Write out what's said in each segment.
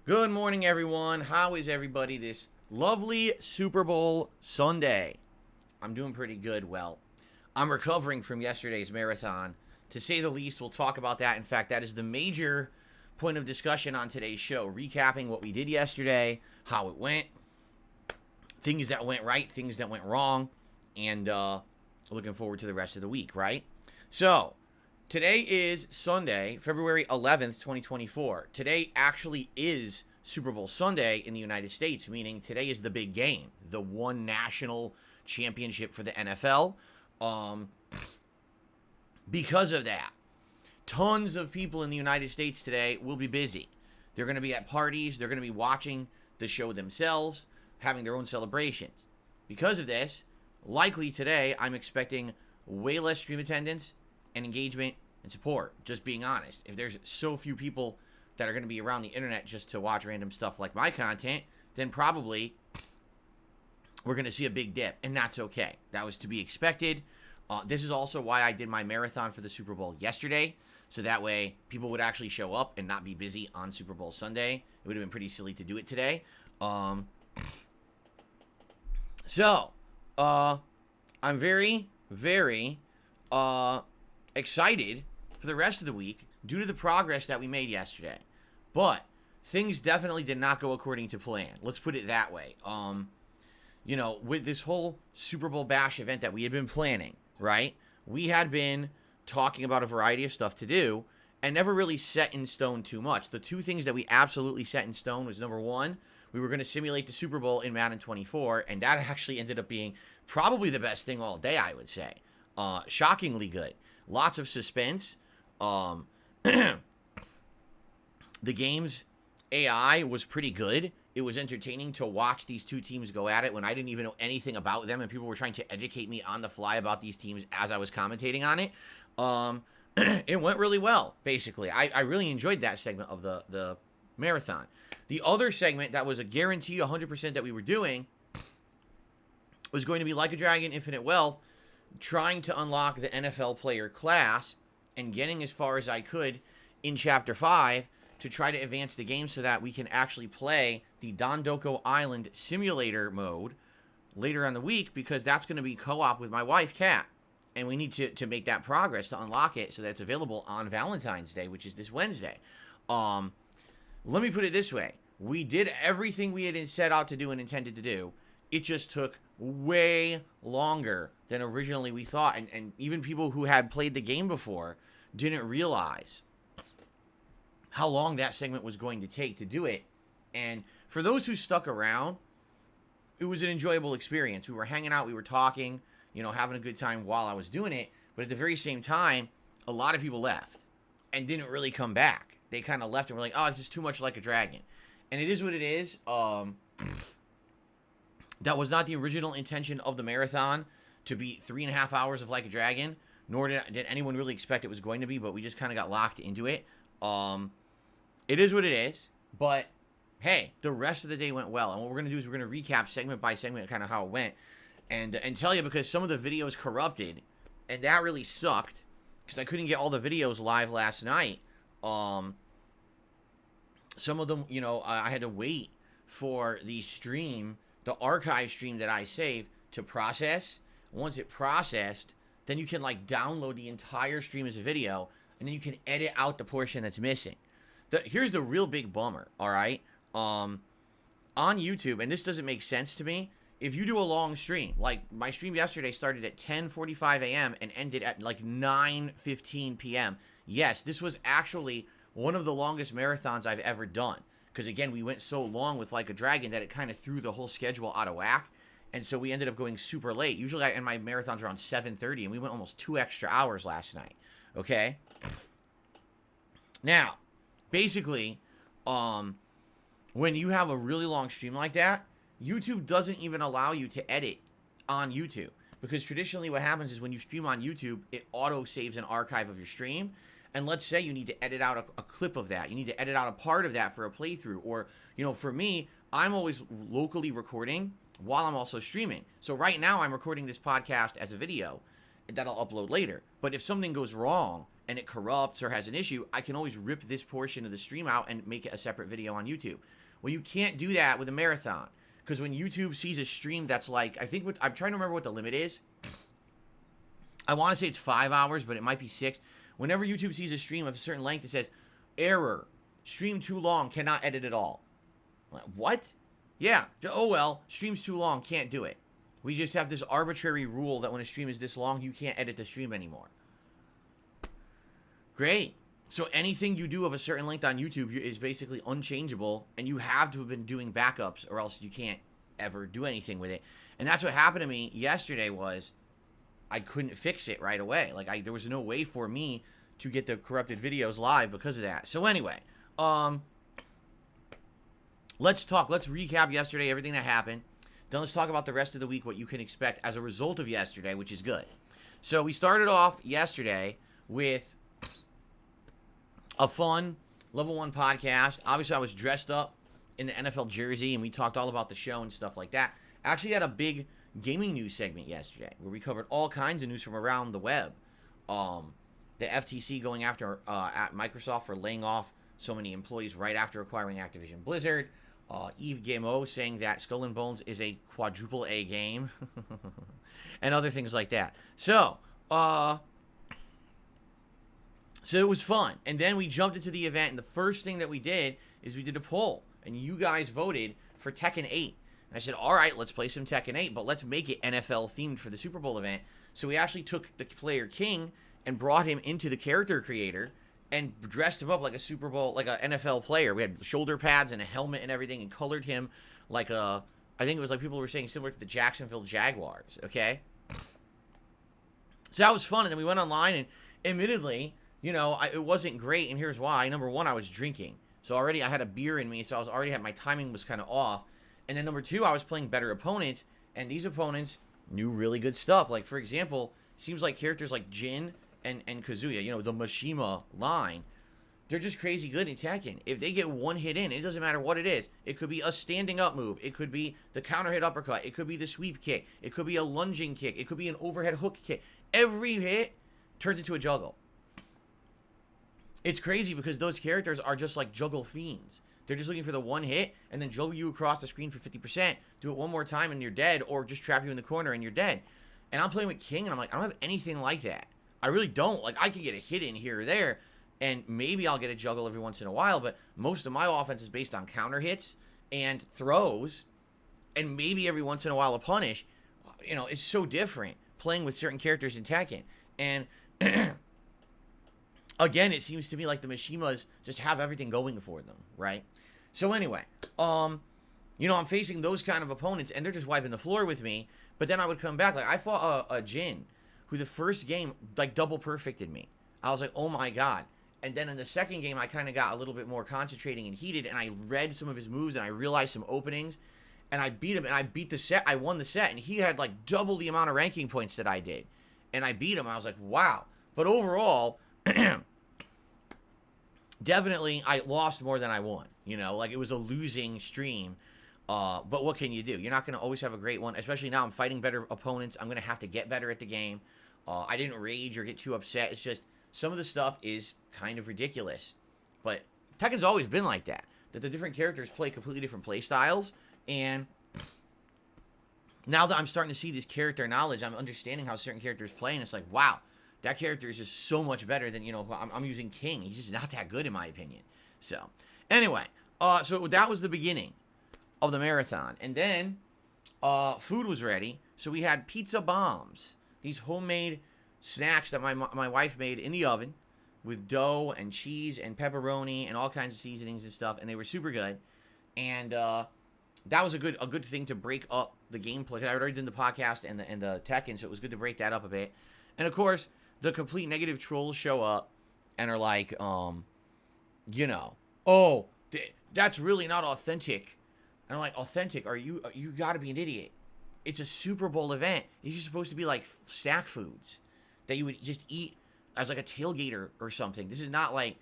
Good morning, everyone. How is everybody this lovely Super Bowl Sunday? I'm doing pretty good. Well, I'm recovering from yesterday's marathon. To say the least, we'll talk about that. In fact, that is the major point of discussion on today's show, recapping what we did yesterday, how it went, things that went right, things that went wrong, and looking forward to the rest of the week, right? So, today is Sunday, February 11th, 2024. Today actually is Super Bowl Sunday in the United States, meaning today is the big game, the one national championship for the NFL. Because of that, tons of people in the United States today will be busy. They're going to be at parties. They're going to be watching the show themselves, having their own celebrations. Because of this, likely today, I'm expecting way less stream attendance and engagement and support, just being honest. If there's so few people that are going to be around the internet just to watch random stuff like my content, then probably we're going to see a big dip, and that's okay. That was to be expected. This is also why I did my marathon for the Super Bowl yesterday, so that way people would actually show up and not be busy on Super Bowl Sunday. It would have been pretty silly to do it today. I'm very, very excited for the rest of the week due to the progress that we made yesterday. But things definitely did not go according to plan. Let's put it that way. With this whole Super Bowl Bash event that we had been planning, right? We had been talking about a variety of stuff to do and never really set in stone too much. The two things that we absolutely set in stone was, number one, we were going to simulate the Super Bowl in Madden 24, and that actually ended up being probably the best thing all day, I would say. Shockingly good. Lots of suspense. The game's AI was pretty good. It was entertaining to watch these two teams go at it when I didn't even know anything about them, and people were trying to educate me on the fly about these teams as I was commentating on it. It went really well, basically. I really enjoyed that segment of the marathon. The other segment that was a guarantee 100% that we were doing was going to be Like a Dragon, Infinite Wealth, trying to unlock the NFL player class and getting as far as I could in Chapter 5 to try to advance the game so that we can actually play the Dondoko Island simulator mode later on the week, because that's going to be co-op with my wife, Kat. And we need to make that progress to unlock it so that it's available on Valentine's Day, which is this Wednesday. Let me put it this way. We did everything we had set out to do and intended to do. It just took way longer than originally we thought. And even people who had played the game before didn't realize how long that segment was going to take to do it. And for those who stuck around, it was an enjoyable experience. We were hanging out, we were talking, having a good time while I was doing it. But at the very same time, a lot of people left and didn't really come back. They kind of left and were like, oh, this is too much Like a Dragon. And it is what it is. That was not the original intention of the marathon, to be 3.5 hours of Like a Dragon, nor did anyone really expect it was going to be, but we just kind of got locked into it. It is what it is, but hey, the rest of the day went well. And what we're going to do is we're going to recap segment by segment kind of how it went and tell you, because some of the videos corrupted, and that really sucked because I couldn't get all the videos live last night. Some of them, you know, I had to wait for the stream, the archive stream that I saved, to process. Once it processed, then you can like download the entire stream as a video, and then you can edit out the portion that's missing. Here's the real big bummer, all right? On YouTube, and this doesn't make sense to me, if you do a long stream, like my stream yesterday started at 10:45 a.m. and ended at like 9:15 p.m. Yes, this was actually one of the longest marathons I've ever done. Because again, we went so long with Like a Dragon that it kind of threw the whole schedule out of whack. And so we ended up going super late. Usually I end my marathons around 7:30, and we went almost 2 extra hours last night. Okay? Now, basically, when you have a really long stream like that, YouTube doesn't even allow you to edit on YouTube. Because traditionally what happens is when you stream on YouTube, it auto-saves an archive of your stream. And let's say you need to edit out a clip of that. You need to edit out a part of that for a playthrough. Or, you know, for me, I'm always locally recording while I'm also streaming. So right now I'm recording this podcast as a video that I'll upload later. But if something goes wrong and it corrupts or has an issue, I can always rip this portion of the stream out and make it a separate video on YouTube. Well, you can't do that with a marathon. Because when YouTube sees a stream that's like, I'm trying to remember what the limit is. I want to say it's 5 hours, but it might be 6. Whenever YouTube sees a stream of a certain length, it says, error, stream too long, cannot edit at all. I'm like, what? Yeah, oh well, stream's too long, can't do it. We just have this arbitrary rule that when a stream is this long, you can't edit the stream anymore. Great. So anything you do of a certain length on YouTube is basically unchangeable, and you have to have been doing backups, or else you can't ever do anything with it. And that's what happened to me yesterday. Was I couldn't fix it right away. Like there was no way for me to get the corrupted videos live because of that. So anyway, let's recap yesterday, everything that happened. Then let's talk about the rest of the week, what you can expect as a result of yesterday, which is good. So we started off yesterday with a fun level 1 podcast. Obviously, I was dressed up in the NFL jersey, and we talked all about the show and stuff like that. I actually had a big gaming news segment yesterday where we covered all kinds of news from around the web. The FTC going after at Microsoft for laying off so many employees right after acquiring Activision Blizzard. Yves Guillemot saying that Skull and Bones is a quadruple A game. And other things like that. So it was fun. And then we jumped into the event, and the first thing that we did is we did a poll. And you guys voted for Tekken 8. And I said, all right, let's play some Tekken 8, but let's make it NFL themed for the Super Bowl event. So we actually took the player King and brought him into the character creator and dressed him up like a Super Bowl, like an NFL player. We had shoulder pads and a helmet and everything, and colored him like I think it was like people were saying similar to the Jacksonville Jaguars, okay? So that was fun, and then we went online, and admittedly, you know, it wasn't great, and here's why. Number one, I was drinking. So already I had a beer in me, so my timing was kind of off. And then number two, I was playing better opponents, and these opponents knew really good stuff. Like, for example, seems like characters like Jin and Kazuya, you know, the Mishima line, they're just crazy good in Tekken. If they get one hit in, it doesn't matter what it is. It could be a standing up move. It could be the counter hit uppercut. It could be the sweep kick. It could be a lunging kick. It could be an overhead hook kick. Every hit turns into a juggle. It's crazy because those characters are just like juggle fiends. They're just looking for the one hit and then juggle you across the screen for 50%. Do it one more time and you're dead, or just trap you in the corner and you're dead. And I'm playing with King, and I'm like, I don't have anything like that. I really don't. Like, I could get a hit in here or there, and maybe I'll get a juggle every once in a while, but most of my offense is based on counter hits and throws, and maybe every once in a while a punish. You know, it's so different playing with certain characters in Tekken. And again, it seems to me like the Mishimas just have everything going for them, right? So anyway, you know, I'm facing those kind of opponents, and they're just wiping the floor with me. But then I would come back. Like, I fought a Jin, who the first game, like, double perfected me. I was like, oh my god. And then in the second game, I kind of got a little bit more concentrating and heated, and I read some of his moves, and I realized some openings, and I beat him, and I beat the set. I won the set, and he had, like, double the amount of ranking points that I did. And I beat him. I was like, wow. But overall, definitely, I lost more than I won. You know, like it was a losing stream. But what can you do? You're not going to always have a great one, especially now I'm fighting better opponents. I'm going to have to get better at the game. I didn't rage or get too upset. It's just some of the stuff is kind of ridiculous. But Tekken's always been like that the different characters play completely different play styles. And now that I'm starting to see this character knowledge, I'm understanding how certain characters play. And it's like, wow, that character is just so much better than, you know, I'm using King. He's just not that good in my opinion. So, anyway, so that was the beginning of the marathon. And then food was ready. So we had pizza bombs. These homemade snacks that my wife made in the oven with dough and cheese and pepperoni and all kinds of seasonings and stuff. And they were super good. And that was a good thing to break up the gameplay. I already did the podcast and the Tekken, so it was good to break that up a bit. And of course, the complete negative trolls show up and are like, you know, oh, that's really not authentic. And I'm like, authentic? You gotta be an idiot. It's a Super Bowl event. These are supposed to be like snack foods that you would just eat as like a tailgater or something. This is not like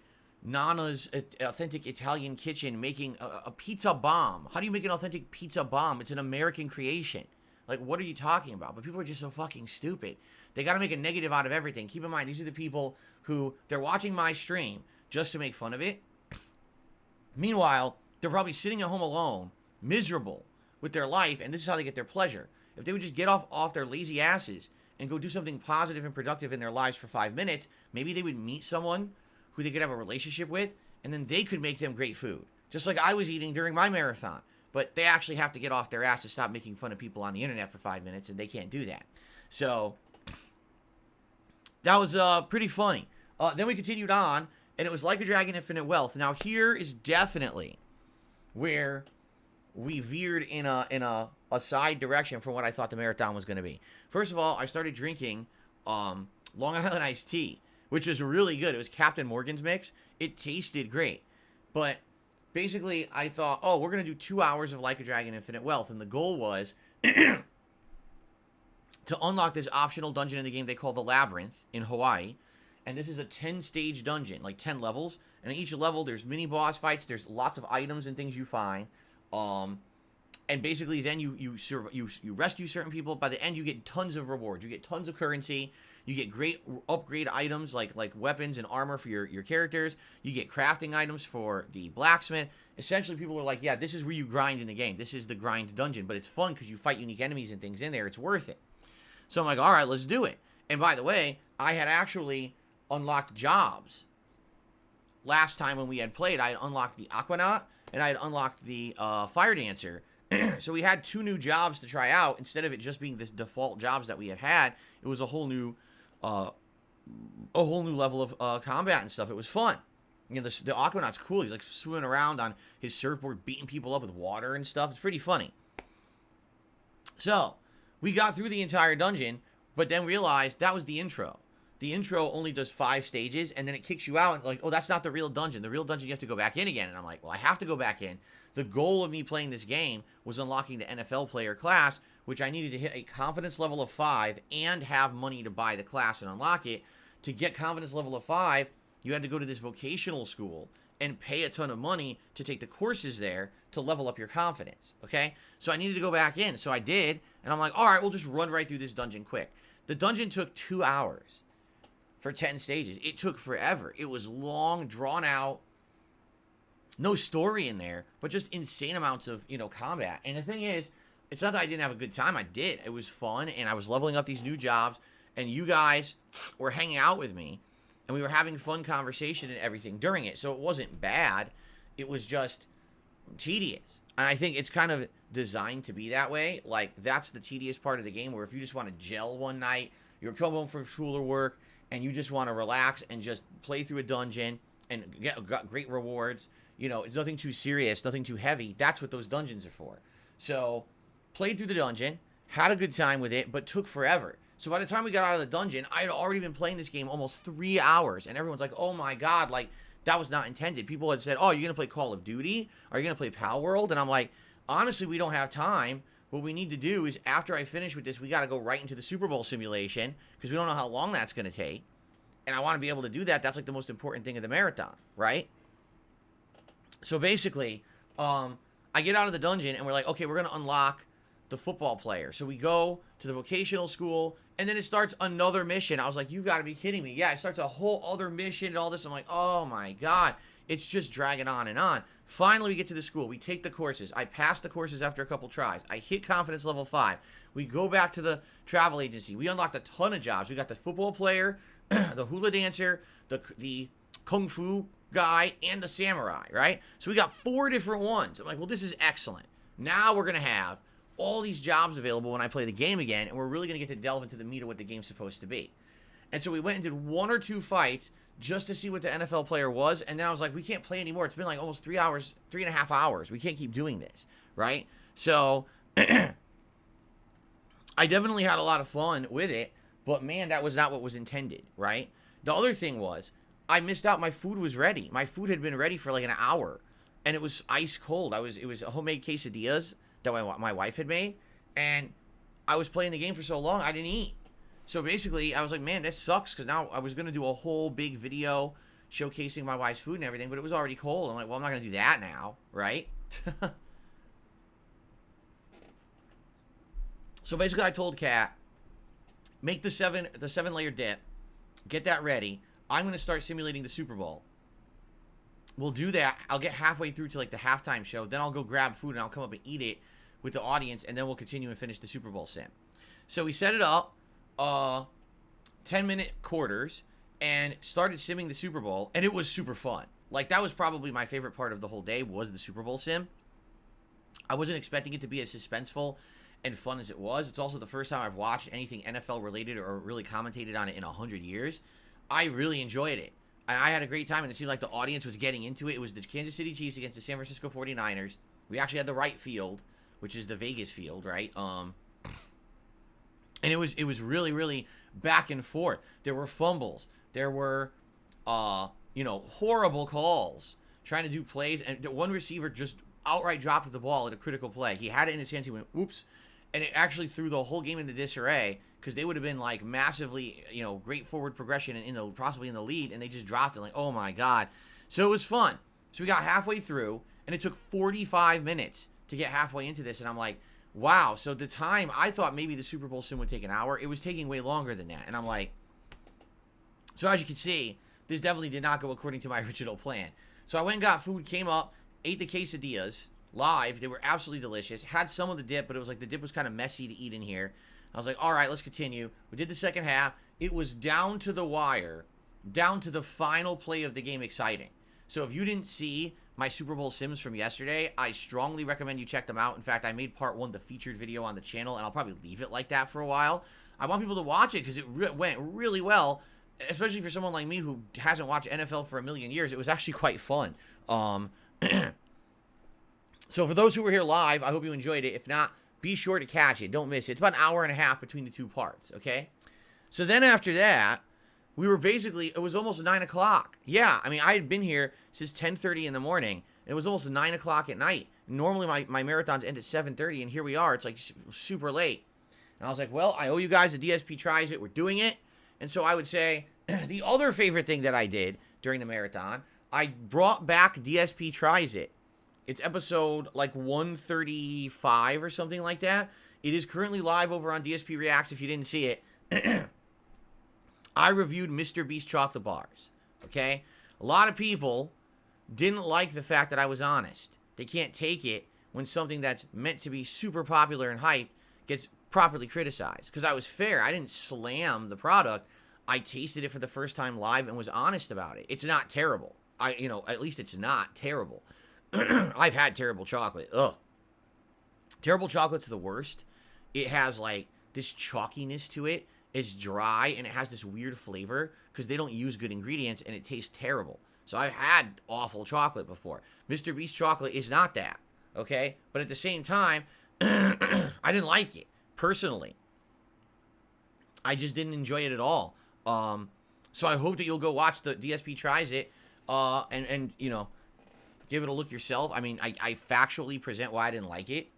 Nana's authentic Italian kitchen making a pizza bomb. How do you make an authentic pizza bomb? It's an American creation. Like, what are you talking about? But people are just so fucking stupid. They got to make a negative out of everything. Keep in mind, these are the people who, they're watching my stream just to make fun of it. Meanwhile, they're probably sitting at home alone, miserable with their life, and this is how they get their pleasure. If they would just get off their lazy asses and go do something positive and productive in their lives for 5 minutes, maybe they would meet someone who they could have a relationship with, and then they could make them great food. Just like I was eating during my marathon. But they actually have to get off their ass to stop making fun of people on the internet for 5 minutes, and they can't do that. So, that was pretty funny. Then we continued on, and it was Like a Dragon Infinite Wealth. Now, here is definitely where we veered in a side direction from what I thought the marathon was going to be. First of all, I started drinking Long Island iced tea, which was really good. It was Captain Morgan's mix. It tasted great. But basically, I thought, oh, we're going to do 2 hours of Like a Dragon Infinite Wealth. And the goal was to unlock this optional dungeon in the game they call the Labyrinth in Hawaii. And this is a 10-stage dungeon, like 10 levels. And in each level, there's mini-boss fights. There's lots of items and things you find. And basically, then you rescue certain people. By the end, you get tons of rewards. You get tons of currency. You get great upgrade items like weapons and armor for your characters. You get crafting items for the blacksmith. Essentially, people are like, yeah, this is where you grind in the game. This is the grind dungeon. But it's fun because you fight unique enemies and things in there. It's worth it. So I'm like, all right, let's do it. And by the way, I had actually unlocked jobs. Last time when we had played, I had unlocked the Aquanaut and I had unlocked the Fire Dancer. So we had 2 new jobs to try out. Instead of it just being this default jobs that we had, it was a whole new level of combat and stuff. It was fun. You know, the Aquanaut's cool. He's like swimming around on his surfboard, beating people up with water and stuff. It's pretty funny. So we got through the entire dungeon, but then realized that was the intro. The intro only does 5 stages, and then it kicks you out and like, oh, that's not the real dungeon. The real dungeon, you have to go back in again. And I'm like, well, I have to go back in. The goal of me playing this game was unlocking the NFL player class, which I needed to hit a confidence level of 5 and have money to buy the class and unlock it. To get confidence level of 5, you had to go to this vocational school and pay a ton of money to take the courses there to level up your confidence, okay? So I needed to go back in, so I did, and I'm like, all right, we'll just run right through this dungeon quick. The dungeon took 2 hours for 10 stages. It took forever. It was long, drawn out, no story in there, but just insane amounts of, you know, combat. And the thing is, it's not that I didn't have a good time. I did. It was fun, and I was leveling up these new jobs, and you guys were hanging out with me, and we were having fun conversation and everything during it. So it wasn't bad. It was just tedious. And I think it's kind of designed to be that way. Like, that's the tedious part of the game, where if you just want to gel one night, you're coming home from school or work, and you just want to relax and just play through a dungeon and got great rewards. You know, it's nothing too serious, nothing too heavy. That's what those dungeons are for. So, played through the dungeon, had a good time with it, but took forever. So by the time we got out of the dungeon, I had already been playing this game almost 3 hours. And everyone's like, oh my God, like, that was not intended. People had said, oh, you're going to play Call of Duty? Are you going to play Pal World? And I'm like, honestly, we don't have time. What we need to do is, after I finish with this, we got to go right into the Super Bowl simulation, because we don't know how long that's going to take. And I want to be able to do that. That's like the most important thing of the marathon, right? So basically, I get out of the dungeon and we're like, okay, we're gonna unlock the football player. So we go to the vocational school, and then it starts another mission. I was like, you gotta be kidding me. Yeah, it starts a whole other mission and all this. I'm like, oh my god. It's just dragging on and on. Finally, we get to the school. We take the courses. I pass the courses after a couple tries. I hit confidence level 5. We go back to the travel agency. We unlocked a ton of jobs. We got the football player, the hula dancer, the kung fu guy, and the samurai, right? So we got 4 different ones. I'm like, well, this is excellent. Now we're going to have all these jobs available when I play the game again, and we're really going to get to delve into the meat of what the game's supposed to be. And so we went and did 1 or 2 fights just to see what the NFL player was, and then I was like, we can't play anymore. It's been like almost 3.5 hours. We can't keep doing this, right? So I definitely had a lot of fun with it, but man, that was not what was intended, right? The other thing was, I missed out. My food was ready. My food had been ready for like an hour, and it was ice cold. It was a homemade quesadillas that my wife had made, and I was playing the game for so long, I didn't eat. So basically, I was like, man, this sucks, because now I was going to do a whole big video showcasing my wife's food and everything, but it was already cold. I'm like, well, I'm not going to do that now, right? So basically, I told Kat, make the 7-layer dip, get that ready. I'm going to start simulating the Super Bowl. We'll do that. I'll get halfway through to like the halftime show. Then I'll go grab food and I'll come up and eat it with the audience, and then we'll continue and finish the Super Bowl sim. So we set it up, 10-minute quarters, and started simming the Super Bowl, and it was super fun. Like, that was probably my favorite part of the whole day, was the Super Bowl sim. I wasn't expecting it to be as suspenseful and fun as it was. It's also the first time I've watched anything NFL related or really commentated on it in 100 years. I really enjoyed it, and I had a great time, and it seemed like the audience was getting into it. It was the Kansas City Chiefs against the San Francisco 49ers. We actually had the right field, which is the Vegas field, right? And it was really, really back and forth. There were fumbles. There were, horrible calls trying to do plays. And one receiver just outright dropped the ball at a critical play. He had it in his hands. He went, oops. And it actually threw the whole game into disarray, because they would have been like massively, great forward progression and possibly in the lead. And they just dropped it. Like, oh my God. So it was fun. So we got halfway through, and it took 45 minutes to get halfway into this. And I'm like, wow, so the time, I thought maybe the Super Bowl sim would take an hour. It was taking way longer than that. And I'm like, so as you can see, this definitely did not go according to my original plan. So I went and got food, came up, ate the quesadillas live. They were absolutely delicious. Had some of the dip, but it was like the dip was kind of messy to eat in here. I was like, all right, let's continue. We did the second half. It was down to the wire, down to the final play of the game exciting. So if you didn't see my Super Bowl sims from yesterday, I strongly recommend you check them out. In fact, I made part 1 the featured video on the channel, and I'll probably leave it like that for a while. I want people to watch it because it went really well, especially for someone like me who hasn't watched NFL for a million years. It was actually quite fun. So for those who were here live, I hope you enjoyed it. If not, be sure to catch it. Don't miss it. It's about an hour and a half between the 2 parts, okay? So then after that, we were basically, it was almost 9 o'clock. Yeah, I mean, I had been here since 10:30 in the morning. And it was almost 9 o'clock at night. Normally, my marathons end at 7:30, and here we are. It's like super late. And I was like, well, I owe you guys a DSP Tries It. We're doing it. And so I would say the other favorite thing that I did during the marathon, I brought back DSP Tries It. It's episode like 135 or something like that. It is currently live over on DSP Reacts if you didn't see it. I reviewed Mr. Beast chocolate bars, okay? A lot of people didn't like the fact that I was honest. They can't take it when something that's meant to be super popular and hyped gets properly criticized. Because I was fair. I didn't slam the product. I tasted it for the first time live and was honest about it. It's not terrible. At least it's not terrible. I've had terrible chocolate. Ugh. Terrible chocolate's the worst. It has like this chalkiness to it. It's dry, and it has this weird flavor because they don't use good ingredients, and it tastes terrible. So I've had awful chocolate before. Mr. Beast chocolate is not that, okay? But at the same time, I didn't like it, personally. I just didn't enjoy it at all. So I hope that you'll go watch the DSP Tries It, and give it a look yourself. I mean, I factually present why I didn't like it,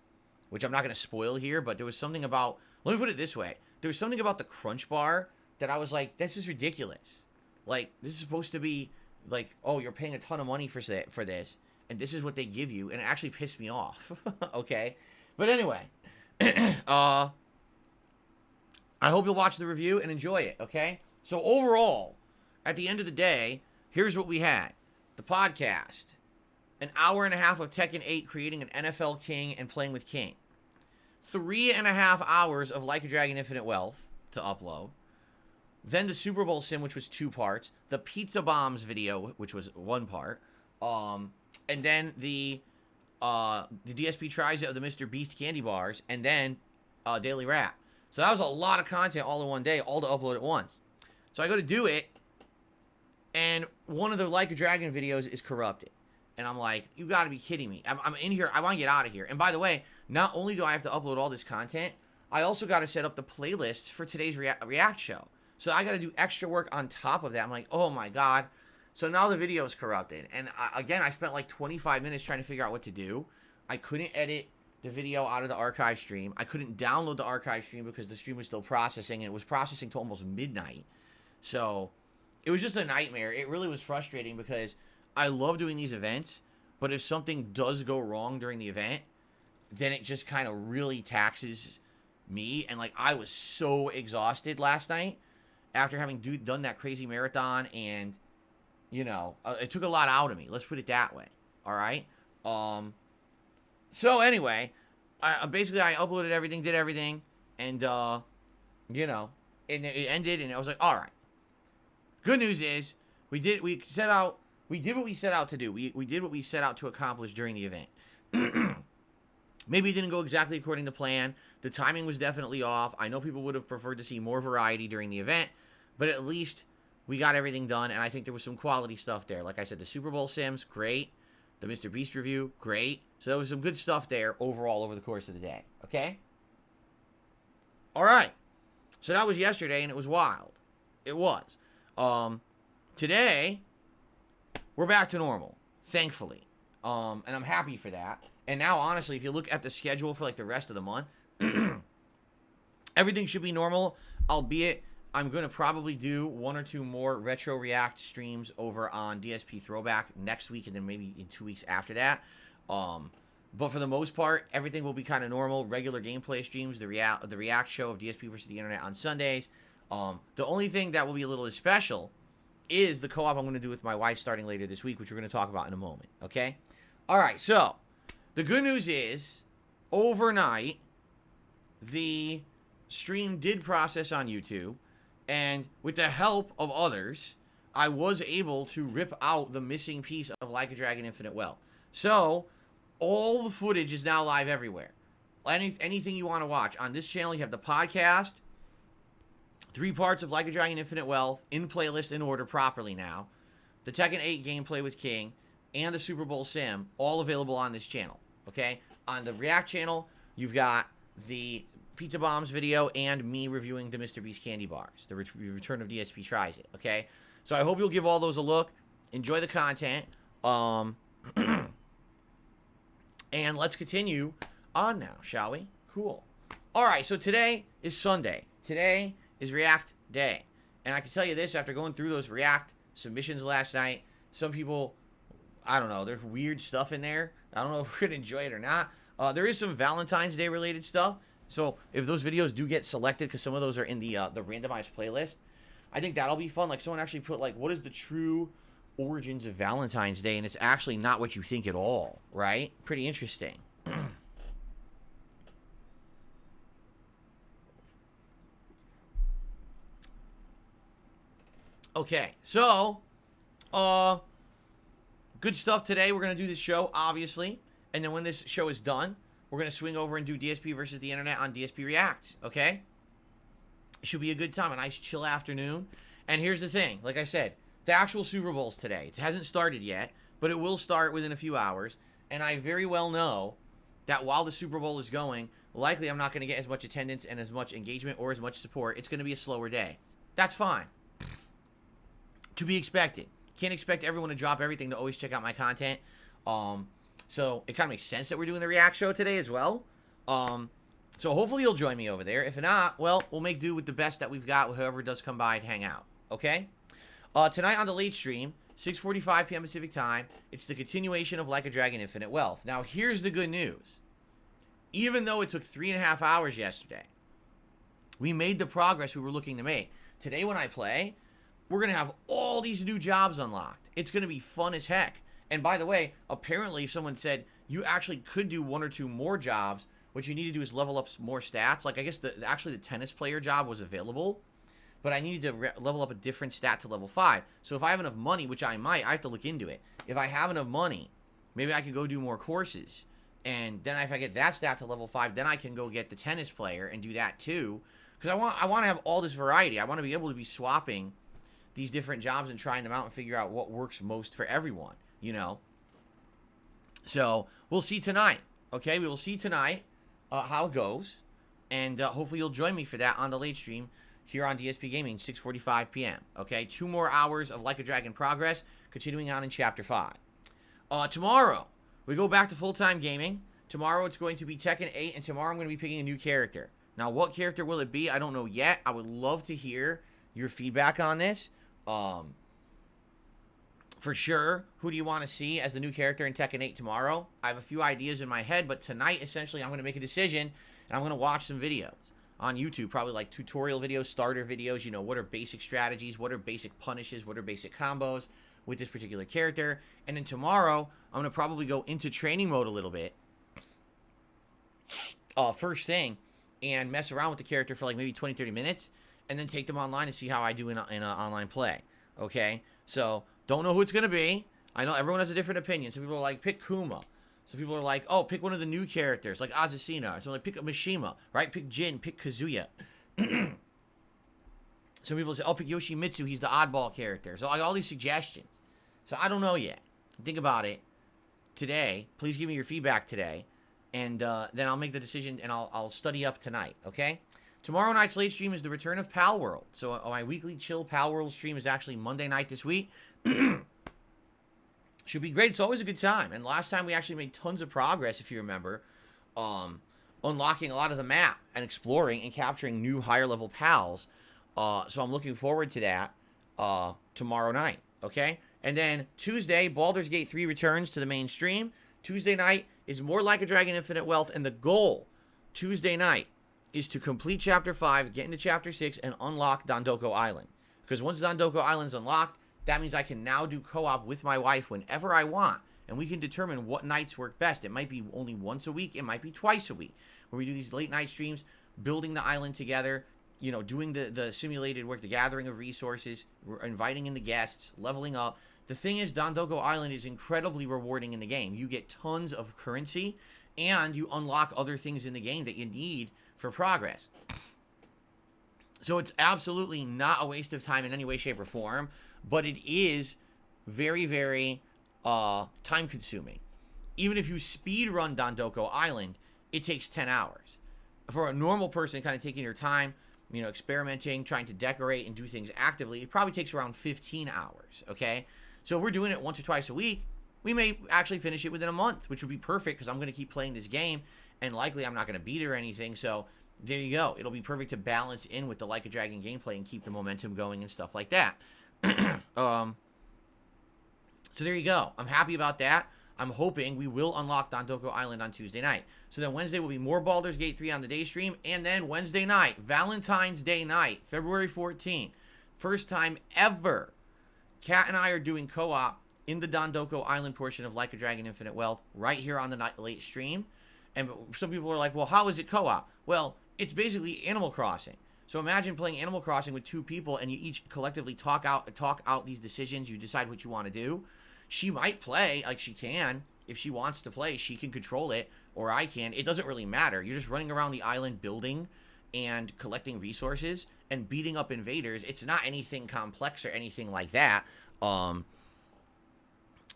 which I'm not going to spoil here, but there was something about, let me put it this way. There was something about the Crunch Bar that I was like, this is ridiculous. Like, this is supposed to be like, oh, you're paying a ton of money for this, and this is what they give you, and it actually pissed me off. Okay? But anyway, I hope you'll watch the review and enjoy it, okay? So overall, at the end of the day, here's what we had. The podcast, an hour and a half of Tekken 8 creating an NFL King and playing with King. 3.5 hours of Like a Dragon Infinite Wealth to upload. Then the Super Bowl sim, which was 2 parts. The Pizza Bombs video, which was 1 part. And then the DSP tries it of the Mr. Beast candy bars. And then Daily Rap. So that was a lot of content all in one day, all to upload at once. So I go to do it, and one of the Like a Dragon videos is corrupted. And I'm like, you gotta be kidding me. I'm in here, I wanna get out of here. And by the way, not only do I have to upload all this content, I also gotta set up the playlists for today's React show. So I gotta do extra work on top of that. I'm like, oh my God. So now the video is corrupted. And again, I spent like 25 minutes trying to figure out what to do. I couldn't edit the video out of the archive stream. I couldn't download the archive stream because the stream was still processing, and it was processing till almost midnight. So it was just a nightmare. It really was frustrating because I love doing these events, but if something does go wrong during the event, then it just kind of really taxes me. And like, I was so exhausted last night after having done that crazy marathon, and you know, it took a lot out of me. Let's put it that way. All right. So anyway, I uploaded everything, did everything, and you know, and it ended, and I was like, all right. Good news is we did what we set out to do. We did what we set out to accomplish during the event. Maybe it didn't go exactly according to plan. The timing was definitely off. I know people would have preferred to see more variety during the event, but at least we got everything done, and I think there was some quality stuff there. Like I said, the Super Bowl sims, great. The Mr. Beast review, great. So there was some good stuff there overall over the course of the day, okay? All right. So that was yesterday, and it was wild. It was. Today, we're back to normal, thankfully. And I'm happy for that. And now, honestly, if you look at the schedule for like the rest of the month, everything should be normal, albeit I'm going to probably do 1 or 2 more Retro React streams over on DSP Throwback next week, and then maybe in 2 weeks after that. But for the most part, everything will be kind of normal. Regular gameplay streams, the React show of DSP versus the Internet on Sundays. The only thing that will be a little special is the co-op I'm going to do with my wife starting later this week, which we're going to talk about in a moment, okay? All right, so the good news is overnight, the stream did process on YouTube, and with the help of others, I was able to rip out the missing piece of Like a Dragon Infinite Wealth. So all the footage is now live everywhere. Anything you want to watch. On this channel, you have the podcast, 3 parts of Like a Dragon Infinite Wealth in playlist in order properly now, the Tekken 8 gameplay with King, and the Super Bowl sim, all available on this channel, okay? On the React channel, you've got the Pizza Bombs video and me reviewing the Mr. Beast candy bars, the return of DSP Tries It, okay? So I hope you'll give all those a look. Enjoy the content. And let's continue on now, shall we? Cool. All right, so today is Sunday. Today is React Day. And I can tell you this, after going through those React submissions last night, some people, I don't know, there's weird stuff in there. I don't know if we're going to enjoy it or not. There is some Valentine's Day related stuff. So if those videos do get selected, because some of those are in the randomized playlist, I think that'll be fun. Like, someone actually put, like, what is the true origins of Valentine's Day? And it's actually not what you think at all, right? Pretty interesting. Okay, so, good stuff today. We're going to do this show, obviously. And then when this show is done, we're going to swing over and do DSP versus the Internet on DSP React, okay? It should be a good time, a nice chill afternoon. And here's the thing, like I said, the actual Super Bowl's today. It hasn't started yet, but it will start within a few hours. And I very well know that while the Super Bowl is going, likely I'm not going to get as much attendance and as much engagement or as much support. It's going to be a slower day. That's fine. To be expected. Can't expect everyone to drop everything to always check out my content. So it kind of makes sense that we're doing the React show today as well. So hopefully you'll join me over there. If not, well, we'll make do with the best that we've got with whoever does come by and hang out. Okay? Tonight on the late stream, 6:45 p.m. Pacific time. It's the continuation of Like a Dragon Infinite Wealth. Now, here's the good news. Even though it took 3.5 hours yesterday, we made the progress we were looking to make. Today when I play, we're going to have all these new jobs unlocked. It's going to be fun as heck. And by the way, apparently someone said you actually could do 1 or 2 more jobs. What you need to do is level up more stats. Like, I guess actually the tennis player job was available, but I needed to level up a different stat to level 5. So if I have enough money, which I might, I have to look into it. If I have enough money, maybe I could go do more courses. And then if I get that stat to level 5, then I can go get the tennis player and do that too. Because I want to have all this variety. I want to be able to be swapping these different jobs and trying them out and figure out what works most for everyone, you know. So we'll see tonight, okay? We will see tonight how it goes. And hopefully you'll join me for that on the late stream here on DSPGaming, 6:45 p.m., okay? 2 more hours of Like a Dragon progress, continuing on in Chapter 5. Tomorrow, we go back to full-time gaming. Tomorrow, it's going to be Tekken 8, and tomorrow I'm going to be picking a new character. Now, what character will it be? I don't know yet. I would love to hear your feedback on this. For sure, who do you want to see as the new character in Tekken 8 tomorrow? I have a few ideas in my head, but tonight, essentially, I'm going to make a decision, and I'm going to watch some videos on YouTube, probably like tutorial videos, starter videos, you know, what are basic strategies, what are basic punishes, what are basic combos with this particular character. And then tomorrow, I'm going to probably go into training mode a little bit, first thing, and mess around with the character for like maybe 20-30 minutes, and then take them online and see how I do in online play, okay? So, don't know who it's going to be. I know everyone has a different opinion. Some people are like, pick Kuma. Some people are like, oh, pick one of the new characters, like Azucena. Some like, pick Mishima, right? Pick Jin, pick Kazuya. Some people say, oh, pick Yoshimitsu. He's the oddball character. So, like, all these suggestions. So, I don't know yet. Think about it today. Please give me your feedback today. And then I'll make the decision, and I'll study up tonight, okay? Tomorrow night's late stream is the return of Pal World. So, my weekly chill Pal World stream is actually Monday night this week. Should be great. It's always a good time. And last time we actually made tons of progress, if you remember, unlocking a lot of the map and exploring and capturing new higher level pals. So I'm looking forward to that tomorrow night, okay? And then Tuesday, Baldur's Gate 3 returns to the main stream. Tuesday night is more Like a Dragon Infinite Wealth, and the goal Tuesday night is to complete Chapter 5, get into Chapter 6, and unlock Dondoko Island. Because once Dondoko Island's unlocked, that means I can now do co-op with my wife whenever I want. And we can determine what nights work best. It might be only once a week. It might be twice a week. Where we do these late night streams, building the island together, you know, doing the simulated work, the gathering of resources, inviting in the guests, leveling up. The thing is, Dondoko Island is incredibly rewarding in the game. You get tons of currency, and you unlock other things in the game that you need for progress. So it's absolutely not a waste of time in any way, shape, or form. But it is very, very time consuming. Even if you speed run Dondoko Island, it takes 10 hours. For a normal person kind of taking their time, you know, experimenting, trying to decorate and do things actively, it probably takes around 15 hours, okay? So if we're doing it once or twice a week, we may actually finish it within a month, which would be perfect because I'm going to keep playing this game, and likely I'm not going to beat it or anything, so there you go. It'll be perfect to balance in with the Like a Dragon gameplay and keep the momentum going and stuff like that. So there you go. I'm happy about that. I'm hoping we will unlock Dondoko Island on Tuesday night. So then Wednesday will be more Baldur's Gate 3 on the day stream. And then Wednesday night, Valentine's Day night, February 14th. First time ever. Kat and I are doing co-op in the Dondoko Island portion of Like a Dragon Infinite Wealth right here on the late stream. And some people are like, well, how is it co-op? Well, it's basically Animal Crossing. So imagine playing Animal Crossing with 2 people, and you each collectively talk out these decisions. You decide what you want to do. She might play, like she can. If she wants to play, she can control it, or I can. It doesn't really matter. You're just running around the island building and collecting resources and beating up invaders. It's not anything complex or anything like that. But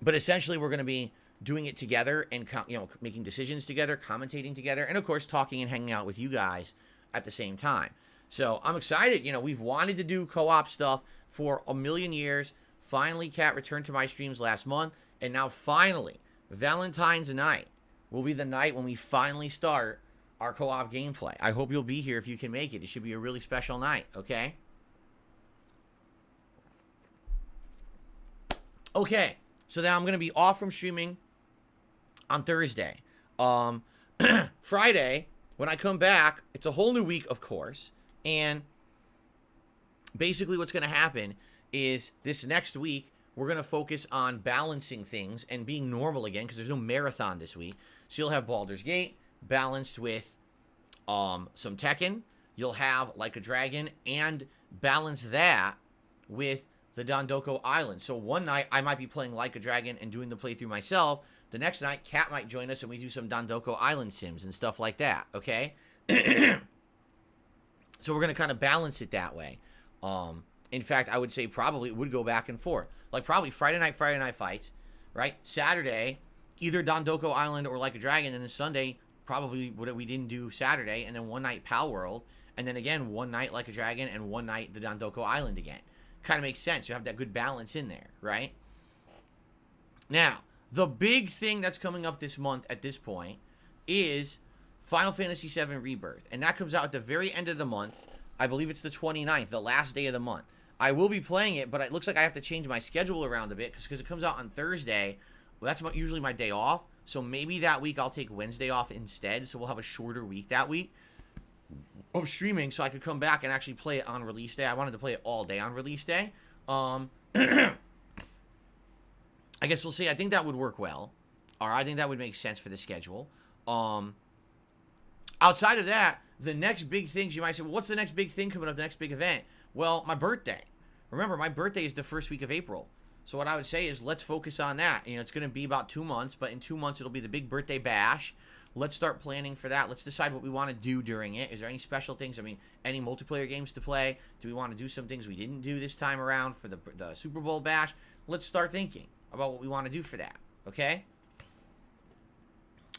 essentially, we're going to be doing it together and, you know, making decisions together, commentating together, and of course, talking and hanging out with you guys at the same time. So I'm excited. You know, we've wanted to do co-op stuff for a million years. Finally, Kat returned to my streams last month. And now finally, Valentine's night will be the night when we finally start our co-op gameplay. I hope you'll be here if you can make it. It should be a really special night, okay? Okay, so then I'm going to be off from streaming on Thursday. Friday, when I come back, it's a whole new week, of course. And basically what's going to happen is this next week, we're going to focus on balancing things and being normal again because there's no marathon this week. So you'll have Baldur's Gate balanced with some Tekken. You'll have Like a Dragon and balance that with the Dondoko Island. So one night I might be playing Like a Dragon and doing the playthrough myself. The next night, Kat might join us and we do some Dondoko Island sims and stuff like that, okay? So we're going to kind of balance it that way. In fact, I would say probably it would go back and forth. Like probably Friday night fights, right? Saturday, either Dondoko Island or Like a Dragon, and then Sunday, probably what we didn't do Saturday, and then one night Pal World, and then again, one night Like a Dragon, and one night the Dondoko Island again. Kind of makes sense. You have that good balance in there, right? Now, the big thing that's coming up this month at this point is Final Fantasy VII Rebirth. And that comes out at the very end of the month. I believe it's the 29th, the last day of the month. I will be playing it, but it looks like I have to change my schedule around a bit because it comes out on Thursday. Well, that's usually my day off. So maybe that week I'll take Wednesday off instead. So we'll have a shorter week that week of streaming so I could come back and actually play it on release day. I wanted to play it all day on release day. I guess we'll see. I think that would work well. All right, I think that would make sense for the schedule. Outside of that, the next big things you might say, well, what's the next big thing coming up, the next big event? Well, my birthday. Remember, my birthday is the first week of April. So what I would say is let's focus on that. You know, it's going to be about 2 months, but in 2 months it'll be the big birthday bash. Let's start planning for that. Let's decide what we want to do during it. Is there any special things? I mean, any multiplayer games to play? Do we want to do some things we didn't do this time around for the Super Bowl bash? Let's start thinking about what we want to do for that, okay?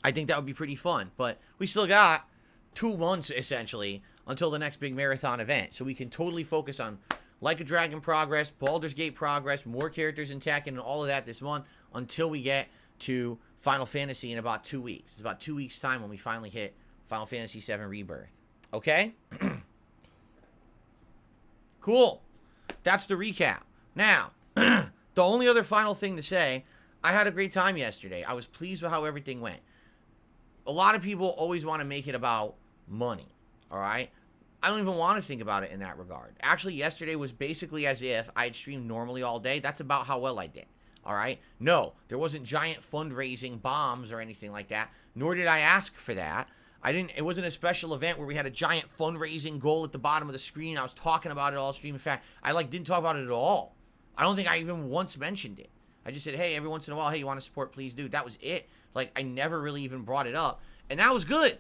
I think that would be pretty fun, but we still got 2 months, essentially, until the next big marathon event, so we can totally focus on Like a Dragon progress, Baldur's Gate progress, more characters in Tekken, and all of that this month until we get to Final Fantasy in about 2 weeks. It's about 2 weeks' time when we finally hit Final Fantasy VII Rebirth. Okay? Cool. That's the recap. Now, the only other final thing to say, I had a great time yesterday. I was pleased with how everything went. A lot of people always want to make it about money, all right? I don't even want to think about it in that regard. Actually, yesterday was basically as if I had streamed normally all day. That's about how well I did, all right? No, there wasn't giant fundraising bombs or anything like that, nor did I ask for that. It wasn't a special event where we had a giant fundraising goal at the bottom of the screen. I was talking about it all stream. In fact, I didn't talk about it at all. I don't think I even once mentioned it. I just said, hey, every once in a while, hey, you want to support, please do. That was it. Like, I never really even brought it up. And that was good.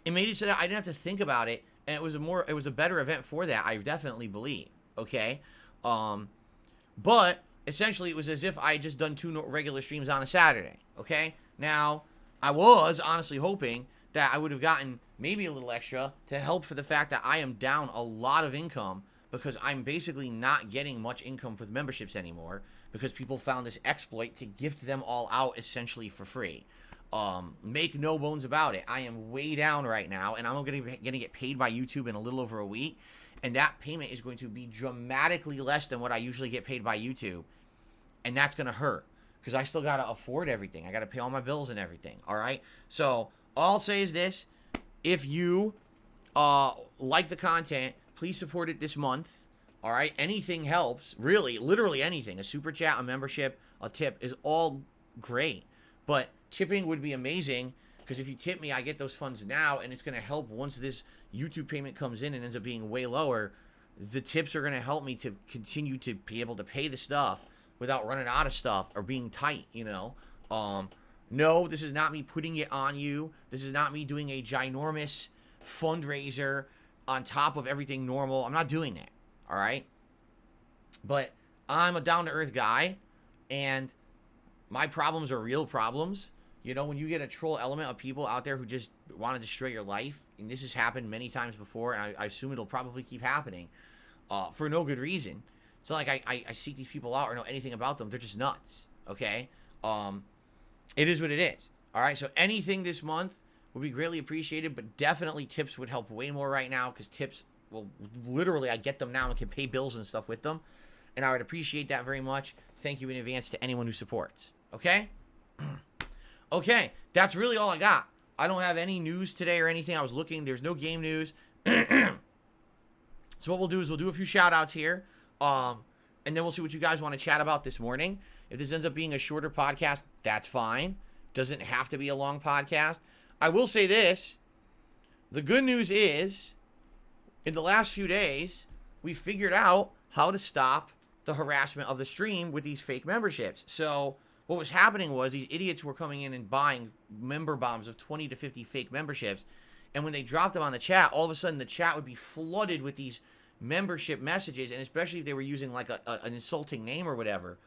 It made it so that I didn't have to think about it. And it was a better event for that, I definitely believe. Okay? But, essentially, it was as if I had just done 2 regular streams on a Saturday. Okay? Now, I was honestly hoping that I would have gotten maybe a little extra to help for the fact that I am down a lot of income because I'm basically not getting much income with memberships anymore because people found this exploit to gift them all out essentially for free. Make no bones about it. I am way down right now, and I'm going to get paid by YouTube in a little over a week, and that payment is going to be dramatically less than what I usually get paid by YouTube, and that's going to hurt because I still got to afford everything. I got to pay all my bills and everything, all right? So all I'll say is this. If you like the content, please support it this month, all right? Anything helps, really, literally anything. A super chat, a membership, a tip is all great, but tipping would be amazing because if you tip me, I get those funds now, and it's going to help once this YouTube payment comes in and ends up being way lower. The tips are going to help me to continue to be able to pay the stuff without running out of stuff or being tight, you know? No, this is not me putting it on you. This is not me doing a ginormous fundraiser on top of everything normal. I'm not doing that, all right? But I'm a down-to-earth guy, and my problems are real problems. You know, when you get a troll element of people out there who just want to destroy your life, and this has happened many times before, and I assume it'll probably keep happening for no good reason. It's not like I seek these people out or know anything about them. They're just nuts, okay? It is what it is, all right? So anything this month would be greatly appreciated, but definitely tips would help way more right now because tips, well, literally I get them now and can pay bills and stuff with them. and I would appreciate that very much. Thank you in advance to anyone who supports. Okay? Okay, that's really all I got. I don't have any news today or anything. I was looking. There's no game news. So what we'll do is we'll do a few shout-outs here, and then we'll see what you guys want to chat about this morning. If this ends up being a shorter podcast, that's fine. Doesn't have to be a long podcast. I will say this. The good news is, in the last few days, we figured out how to stop the harassment of the stream with these fake memberships. So what was happening was these idiots were coming in and buying member bombs of 20 to 50 fake memberships. And when they dropped them on the chat, all of a sudden the chat would be flooded with these membership messages. And especially if they were using like an insulting name or whatever,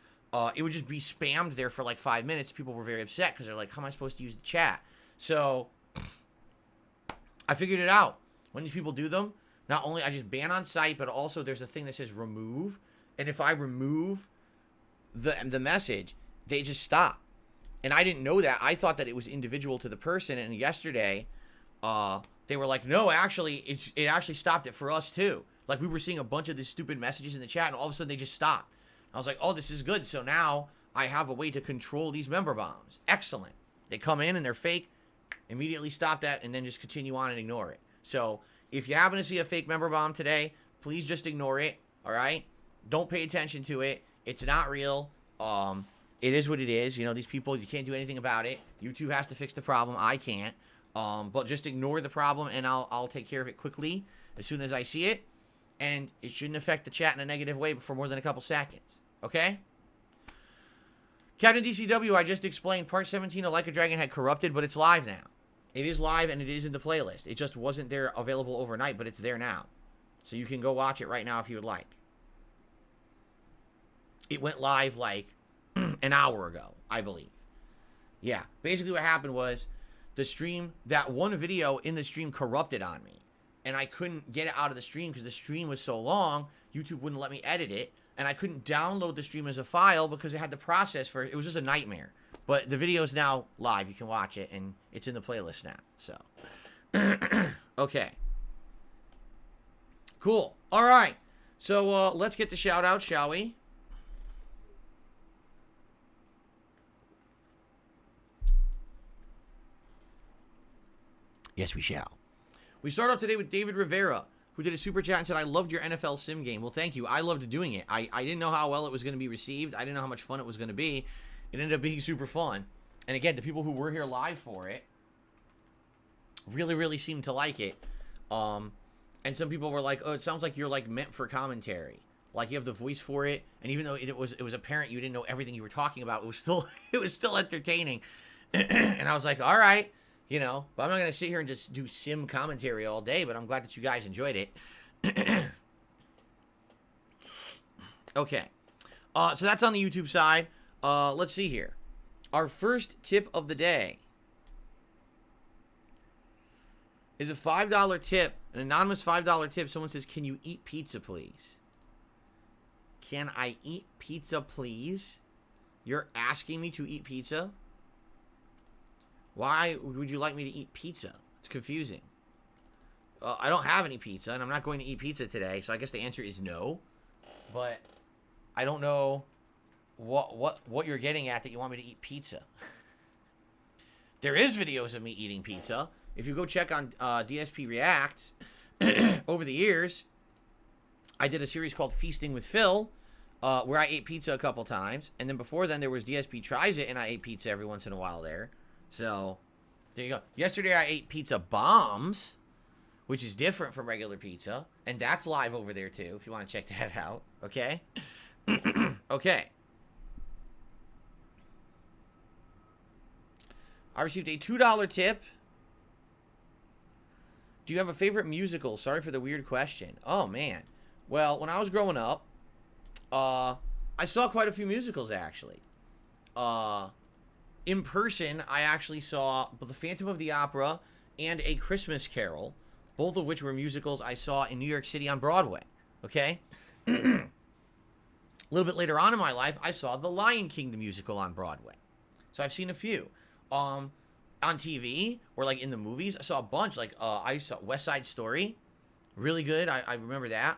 it would just be spammed there for like 5 minutes. People were very upset because they're like, how am I supposed to use the chat? So I figured it out. When these people do them, not only I just ban on site, but also there's a thing that says remove. And if I remove the message, they just stop. And I didn't know that. I thought that it was individual to the person. And yesterday, they were like, no, actually, it actually stopped it for us too. Like we were seeing a bunch of these stupid messages in the chat, and all of a sudden they just stopped. I was like, oh, this is good. So now I have a way to control these member bombs. Excellent. They come in and they're fake. Immediately stop that and then just continue on and ignore it. So if you happen to see a fake member bomb today, please just ignore it. All right? Don't pay attention to it. It's not real. It is what it is. You know, these people, you can't do anything about it. YouTube has to fix the problem. I can't. But just ignore the problem and I'll take care of it quickly as soon as I see it. And it shouldn't affect the chat in a negative way for more than a couple seconds. Okay? Captain DCW, I just explained part 17 of Like a Dragon had corrupted, but it's live now. It is live and it is in the playlist. It just wasn't there available overnight, but it's there now. So you can go watch it right now if you would like. It went live like an hour ago, I believe. Yeah. Basically what happened was the stream, that one video in the stream corrupted on me. And I couldn't get it out of the stream because the stream was so long, YouTube wouldn't let me edit it. And I couldn't download the stream as a file because it had the process for it. It was just a nightmare. But the video is now live. You can watch it, and it's in the playlist now. So, okay. Cool. All right. So, let's get the shout-out, shall we? Yes, we shall. We start off today with David Rivera, who did a super chat and said, I loved your NFL sim game. Well, thank you. I loved doing it. I didn't know how well it was going to be received. I didn't know how much fun it was going to be. It ended up being super fun. And again, the people who were here live for it really, really seemed to like it. And some people were like, oh, it sounds like you're like meant for commentary. Like you have the voice for it. And even though it was apparent you didn't know everything you were talking about, it was still entertaining. And I was like, all right. You know, but I'm not going to sit here and just do sim commentary all day, but I'm glad that you guys enjoyed it. Okay. So that's on the YouTube side. Let's see here. Our first tip of the day is a $5 tip, an anonymous $5 tip. Someone says, can you eat pizza, please? Can I eat pizza, please? You're asking me to eat pizza? Why would you like me to eat pizza? It's confusing. I don't have any pizza, and I'm not going to eat pizza today, so I guess the answer is no. But I don't know what you're getting at that you want me to eat pizza. There is videos of me eating pizza. If you go check on DSP Reacts, over the years, I did a series called Feasting with Phil, where I ate pizza a couple times. And then before then, there was DSP Tries It, and I ate pizza every once in a while there. So, there you go. Yesterday, I ate pizza bombs, which is different from regular pizza. And that's live over there, too, if you want to check that out. Okay? Okay. I received a $2 tip. Do you have a favorite musical? Sorry for the weird question. Oh, man. Well, when I was growing up, I saw quite a few musicals, actually. In person, I actually saw The Phantom of the Opera and A Christmas Carol, both of which were musicals I saw in New York City on Broadway. Okay? A little bit later on in my life, I saw The Lion King, the musical, on Broadway. So I've seen a few. On TV, or like in the movies, I saw a bunch. Like, I saw West Side Story. Really good. I remember that.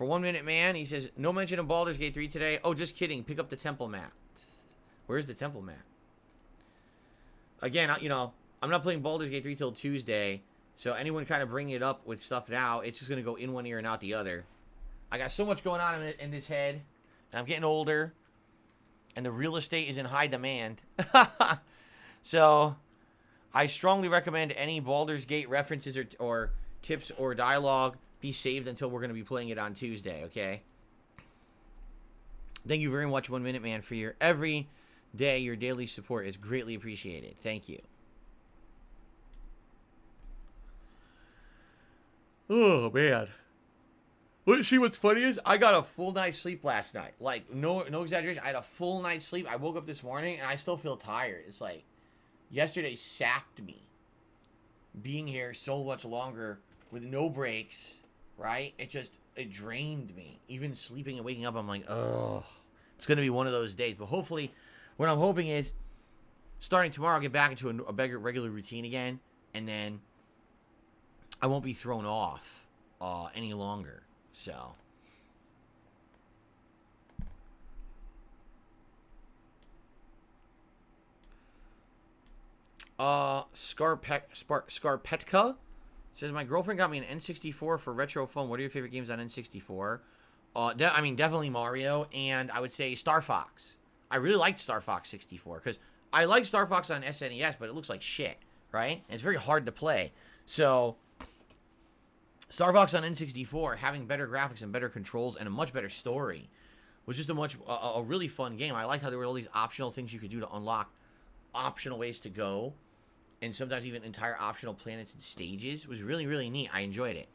For 1 Minute Man, he says, no mention of Baldur's Gate 3 today. Oh, just kidding. Pick up the temple map. Where's the temple map? Again, you know, I'm not playing Baldur's Gate 3 till Tuesday. So anyone kind of bringing it up with stuff now, it's just going to go in one ear and out the other. I got so much going on in this head. And I'm getting older. And the real estate is in high demand. So I strongly recommend any Baldur's Gate references or tips or dialogue be saved until we're going to be playing it on Tuesday, okay? Thank you very much, 1 Minute Man, for your every day. Your daily support is greatly appreciated. Thank you. Oh, man. See, what's funny is I got a full night's sleep last night. Like, no exaggeration. I had a full night's sleep. I woke up this morning, and I still feel tired. It's like, yesterday sacked me. Being here so much longer with no breaks, right? It drained me. Even sleeping and waking up, I'm like, oh, it's going to be one of those days. But hopefully, what I'm hoping is, starting tomorrow, I'll get back into a regular routine again, and then I won't be thrown off any longer. So, Scarpetka says, my girlfriend got me an N64 for retro phone. What are your favorite games on N64? I mean, definitely Mario, and I would say Star Fox. I really liked Star Fox 64, because I like Star Fox on SNES, but it looks like shit, right? And it's very hard to play. So, Star Fox on N64, having better graphics and better controls and a much better story, was just a really fun game. I liked how there were all these optional things you could do to unlock optional ways to go, and sometimes even entire optional planets and stages. It was really, really neat. I enjoyed it.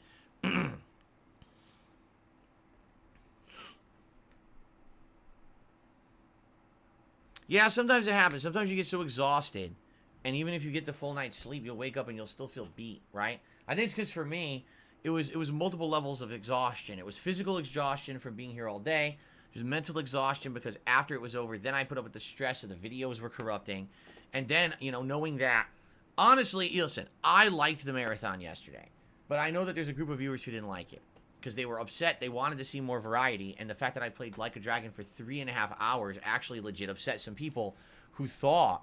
Yeah, sometimes it happens. Sometimes you get so exhausted, and even if you get the full night's sleep, you'll wake up and you'll still feel beat, right? I think it's because for me, it was multiple levels of exhaustion. It was physical exhaustion from being here all day. It was mental exhaustion because after it was over, then I put up with the stress of the videos were corrupting. And then, you know, knowing that, honestly, listen, I liked the marathon yesterday. But I know that there's a group of viewers who didn't like it because they were upset. They wanted to see more variety. And the fact that I played Like a Dragon for 3.5 hours actually legit upset some people who thought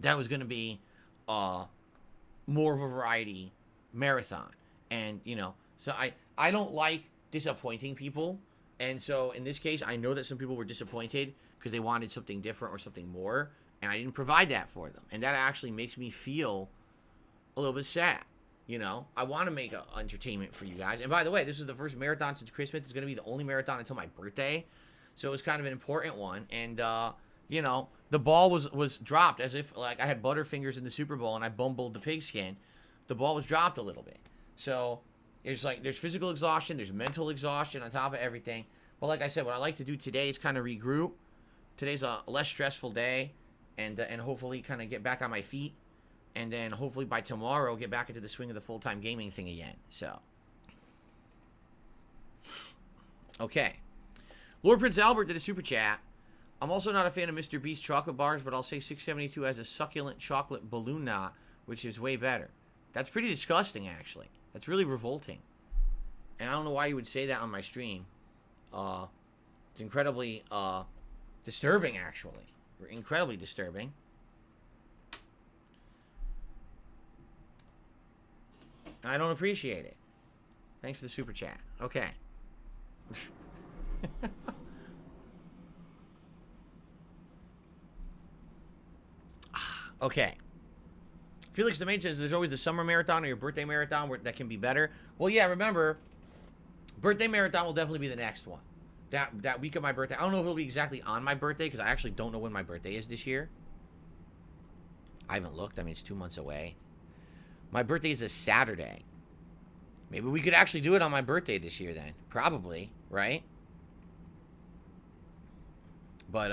that was going to be more of a variety marathon. And, you know, so I don't like disappointing people. And so in this case, I know that some people were disappointed because they wanted something different or something more, and I didn't provide that for them. And that actually makes me feel a little bit sad. You know, I want to make entertainment for you guys. And by the way, this is the first marathon since Christmas. It's going to be the only marathon until my birthday. So it was kind of an important one. And, you know, the ball was dropped as if, like, I had Butterfingers in the Superbowl and I bumbled the pigskin. The ball was dropped a little bit. So it's like there's physical exhaustion, there's mental exhaustion on top of everything. But like I said, what I like to do today is kind of regroup. Today's a less stressful day, and hopefully kind of get back on my feet. And then hopefully by tomorrow, get back into the swing of the full-time gaming thing again. So, okay. Lord Prince Albert did a super chat. I'm also not a fan of Mr. Beast chocolate bars, but I'll say 672 has a succulent chocolate balloon knot, which is way better. That's pretty disgusting, actually. That's really revolting. And I don't know why you would say that on my stream. It's incredibly disturbing, actually. Incredibly disturbing. And I don't appreciate it. Thanks for the super chat. Okay. Okay. Felix the Maid says there's always the summer marathon or your birthday marathon that can be better. Well, yeah, remember, birthday marathon will definitely be the next one. That week of my birthday. I don't know if it'll be exactly on my birthday because I actually don't know when my birthday is this year. I haven't looked. I mean, it's 2 months away. My birthday is a Saturday. Maybe we could actually do it on my birthday this year then. Probably, right? But,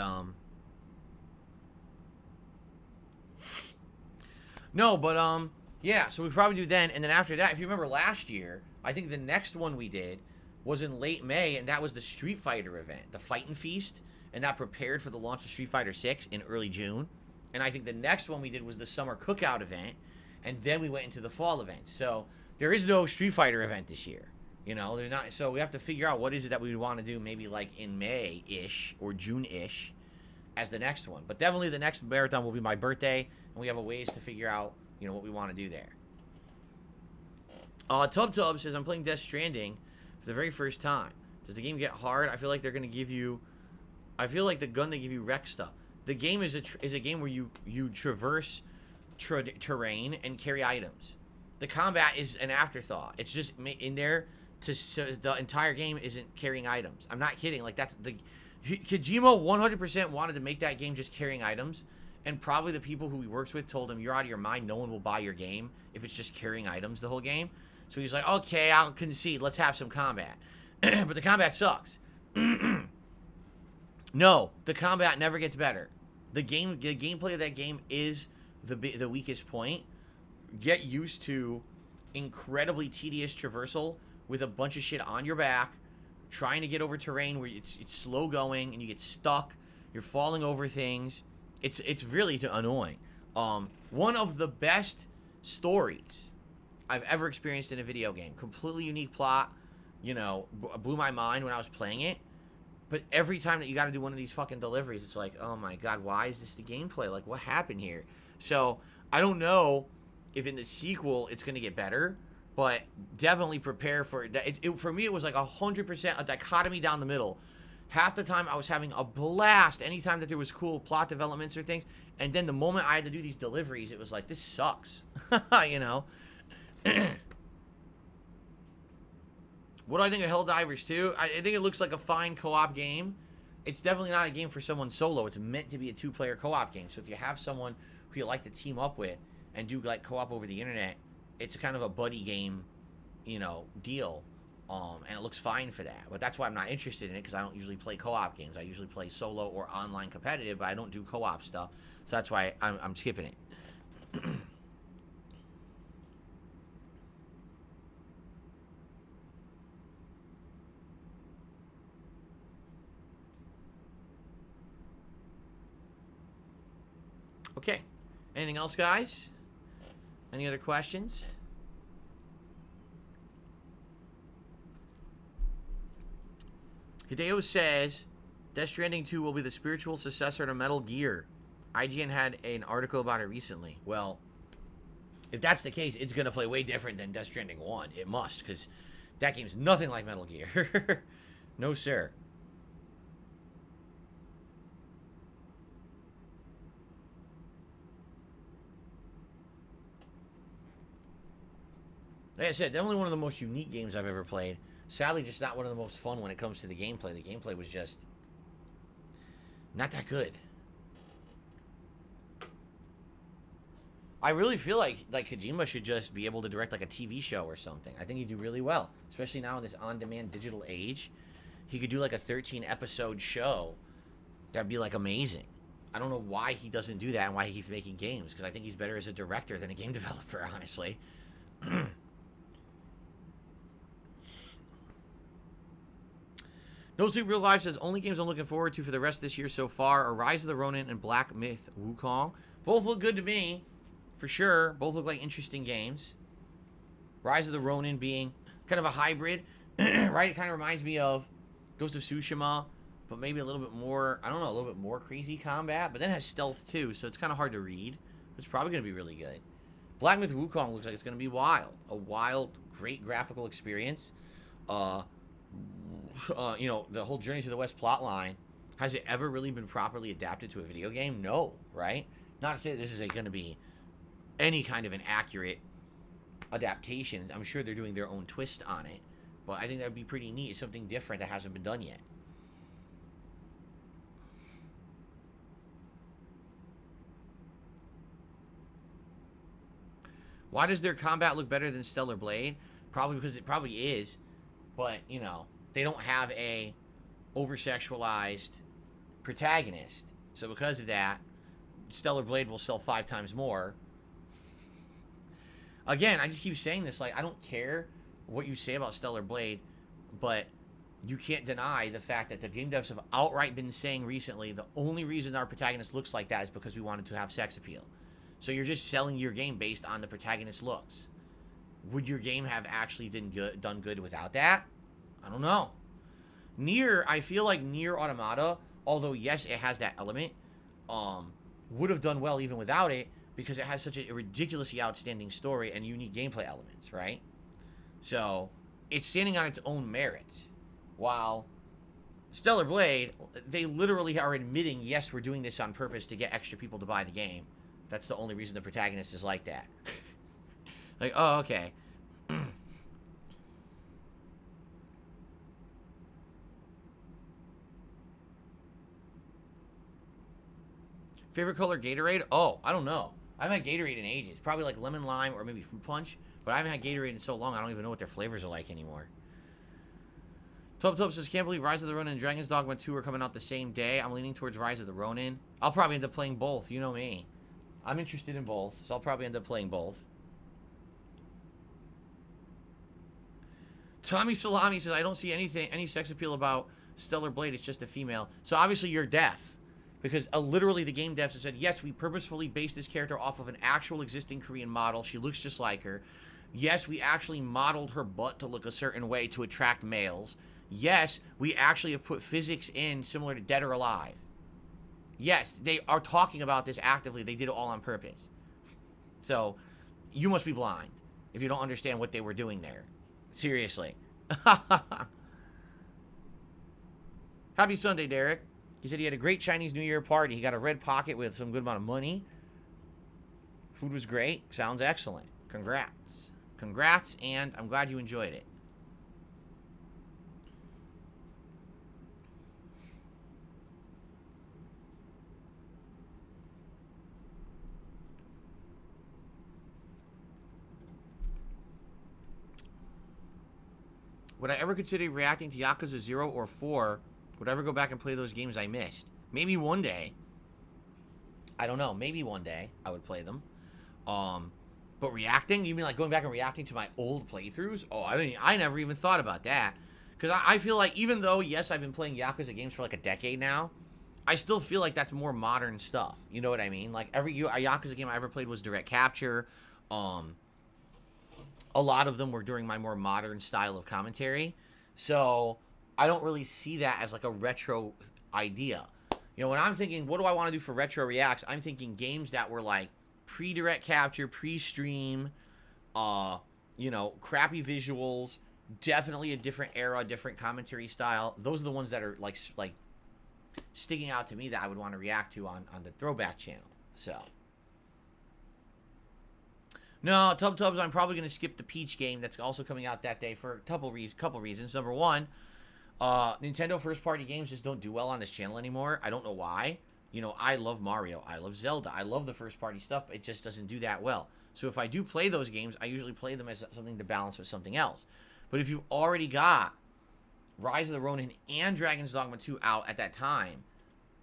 no, but, yeah, so we probably do then. And then after that, if you remember last year, I think the next one we did was in late May, and that was the Street Fighter event, the Fightin' Feast, and that prepared for the launch of Street Fighter 6 in early June. And I think the next one we did was the Summer Cookout event, and then we went into the fall event. So there is no Street Fighter event this year. You know, they're not. So we have to figure out what is it that we want to do, maybe like in May-ish or June-ish as the next one. But definitely the next marathon will be my birthday, and we have a ways to figure out, you know, what we want to do there. Tub says, I'm playing Death Stranding for the very first time. Does the game get hard? I feel like they're going to give you... I feel like the gun they give you wreck stuff. The game is a game where you traverse terrain and carry items. The combat is an afterthought. It's just in there so the entire game isn't carrying items. I'm not kidding. Like, that's the... Kojima 100% wanted to make that game just carrying items, and probably the people who he works with told him, you're out of your mind, no one will buy your game if it's just carrying items the whole game. So he's like, okay, I'll concede, let's have some combat. But the combat sucks. No, the combat never gets better. The gameplay of that game is the weakest point. Get used to incredibly tedious traversal with a bunch of shit on your back, trying to get over terrain where it's slow going and you get stuck. You're falling over things. It's really annoying. One of the best stories I've ever experienced in a video game. Completely unique plot. You know, blew my mind when I was playing it. But every time that you got to do one of these fucking deliveries, it's like, oh my god, why is this the gameplay? Like, what happened here? So I don't know if in the sequel it's going to get better, but definitely prepare for that. For me, it was like 100% a dichotomy down the middle. Half the time I was having a blast anytime that there was cool plot developments or things, and then the moment I had to do these deliveries, it was like, this sucks. You know? What do I think of Helldivers 2? I think it looks like a fine co-op game. It's definitely not a game for someone solo. It's meant to be a two-player co-op game. So if you have someone who you like to team up with and do like co-op over the internet, it's kind of a buddy game, you know, deal. And it looks fine for that. But that's why I'm not interested in it, because I don't usually play co-op games. I usually play solo or online competitive, but I don't do co-op stuff. So that's why I'm skipping it. Okay. Anything else, guys? Any other questions? Hideo says, Death Stranding 2 will be the spiritual successor to Metal Gear. IGN had an article about it recently. Well, if that's the case, it's going to play way different than Death Stranding 1. It must, because that game's nothing like Metal Gear. No, sir. Like I said, definitely one of the most unique games I've ever played. Sadly, just not one of the most fun when it comes to the gameplay. The gameplay was just not that good. I really feel like Kojima should just be able to direct like a TV show or something. I think he'd do really well, especially now in this on-demand digital age. He could do like a 13-episode show. That'd be like amazing. I don't know why he doesn't do that and why he keeps making games, because I think he's better as a director than a game developer, honestly. No Sleep Real Life says, only games I'm looking forward to for the rest of this year so far are Rise of the Ronin and Black Myth Wukong. Both look good to me, for sure. Both look like interesting games. Rise of the Ronin being kind of a hybrid, right? It kind of reminds me of Ghost of Tsushima, but maybe a little bit more, I don't know, a little bit more crazy combat, but then it has stealth too, so it's kind of hard to read. It's probably going to be really good. Black Myth Wukong looks like it's going to be wild. A wild, great graphical experience. You know, the whole Journey to the West plotline, has it ever really been properly adapted to a video game? No, right? Not to say that this is going to be any kind of an accurate adaptation. I'm sure they're doing their own twist on it, but I think that would be pretty neat. It's something different that hasn't been done yet. Why does their combat look better than Stellar Blade? Probably because it probably is, but, you know, they don't have a over-sexualized protagonist. So because of that, Stellar Blade will sell 5 times more. Again, I just keep saying this, like, I don't care what you say about Stellar Blade, but you can't deny the fact that the game devs have outright been saying recently the only reason our protagonist looks like that is because we wanted to have sex appeal. So you're just selling your game based on the protagonist's looks. would your game have actually done good without that? I don't know. Nier, I feel like Nier Automata, although yes, it has that element, would have done well even without it because it has such a ridiculously outstanding story and unique gameplay elements, right? So it's standing on its own merits. While Stellar Blade, they literally are admitting, yes, we're doing this on purpose to get extra people to buy the game. That's the only reason the protagonist is like that. Like, oh, okay. Favorite color Gatorade? Oh, I don't know. I haven't had Gatorade in ages. Probably like lemon lime or maybe fruit punch. But I haven't had Gatorade in so long, I don't even know what their flavors are like anymore. Tub says, can't believe Rise of the Ronin and Dragon's Dogma 2 are coming out the same day. I'm leaning towards Rise of the Ronin. I'll probably end up playing both. You know me. I'm interested in both, so I'll probably end up playing both. Tommy Salami says, I don't see any sex appeal about Stellar Blade. It's just a female. So obviously you're deaf. Because literally the game devs have said, yes, we purposefully based this character off of an actual existing Korean model. She looks just like her. Yes, we actually modeled her butt to look a certain way to attract males. Yes, we actually have put physics in similar to Dead or Alive. Yes, they are talking about this actively. They did it all on purpose. So, you must be blind if you don't understand what they were doing there. Seriously. Happy Sunday, Derek. He said he had a great Chinese New Year party. He got a red pocket with some good amount of money. Food was great. Sounds excellent. Congrats. Congrats, and I'm glad you enjoyed it. Would I ever consider reacting to Yakuza 0 or 4? Would I ever go back and play those games I missed? Maybe one day. I don't know. Maybe one day I would play them. But reacting? You mean like going back and reacting to my old playthroughs? Oh, I never even thought about that. Because I feel like even though, yes, I've been playing Yakuza games for like a decade now, I still feel like that's more modern stuff. You know what I mean? Like every Yakuza game I ever played was direct capture. A lot of them were during my more modern style of commentary. So I don't really see that as like a retro idea. You know, when I'm thinking, what do I want to do for retro reacts? I'm thinking games that were like pre-direct capture, pre-stream, you know, crappy visuals, definitely a different era, different commentary style. Those are the ones that are like sticking out to me that I would want to react to on the Throwback channel. So no, Tubs, I'm probably going to skip the Peach game that's also coming out that day for a couple reasons. Number one, Nintendo first-party games just don't do well on this channel anymore. I don't know why. You know, I love Mario. I love Zelda. I love the first-party stuff, but it just doesn't do that well. So if I do play those games, I usually play them as something to balance with something else. But if you've already got Rise of the Ronin and Dragon's Dogma 2 out at that time,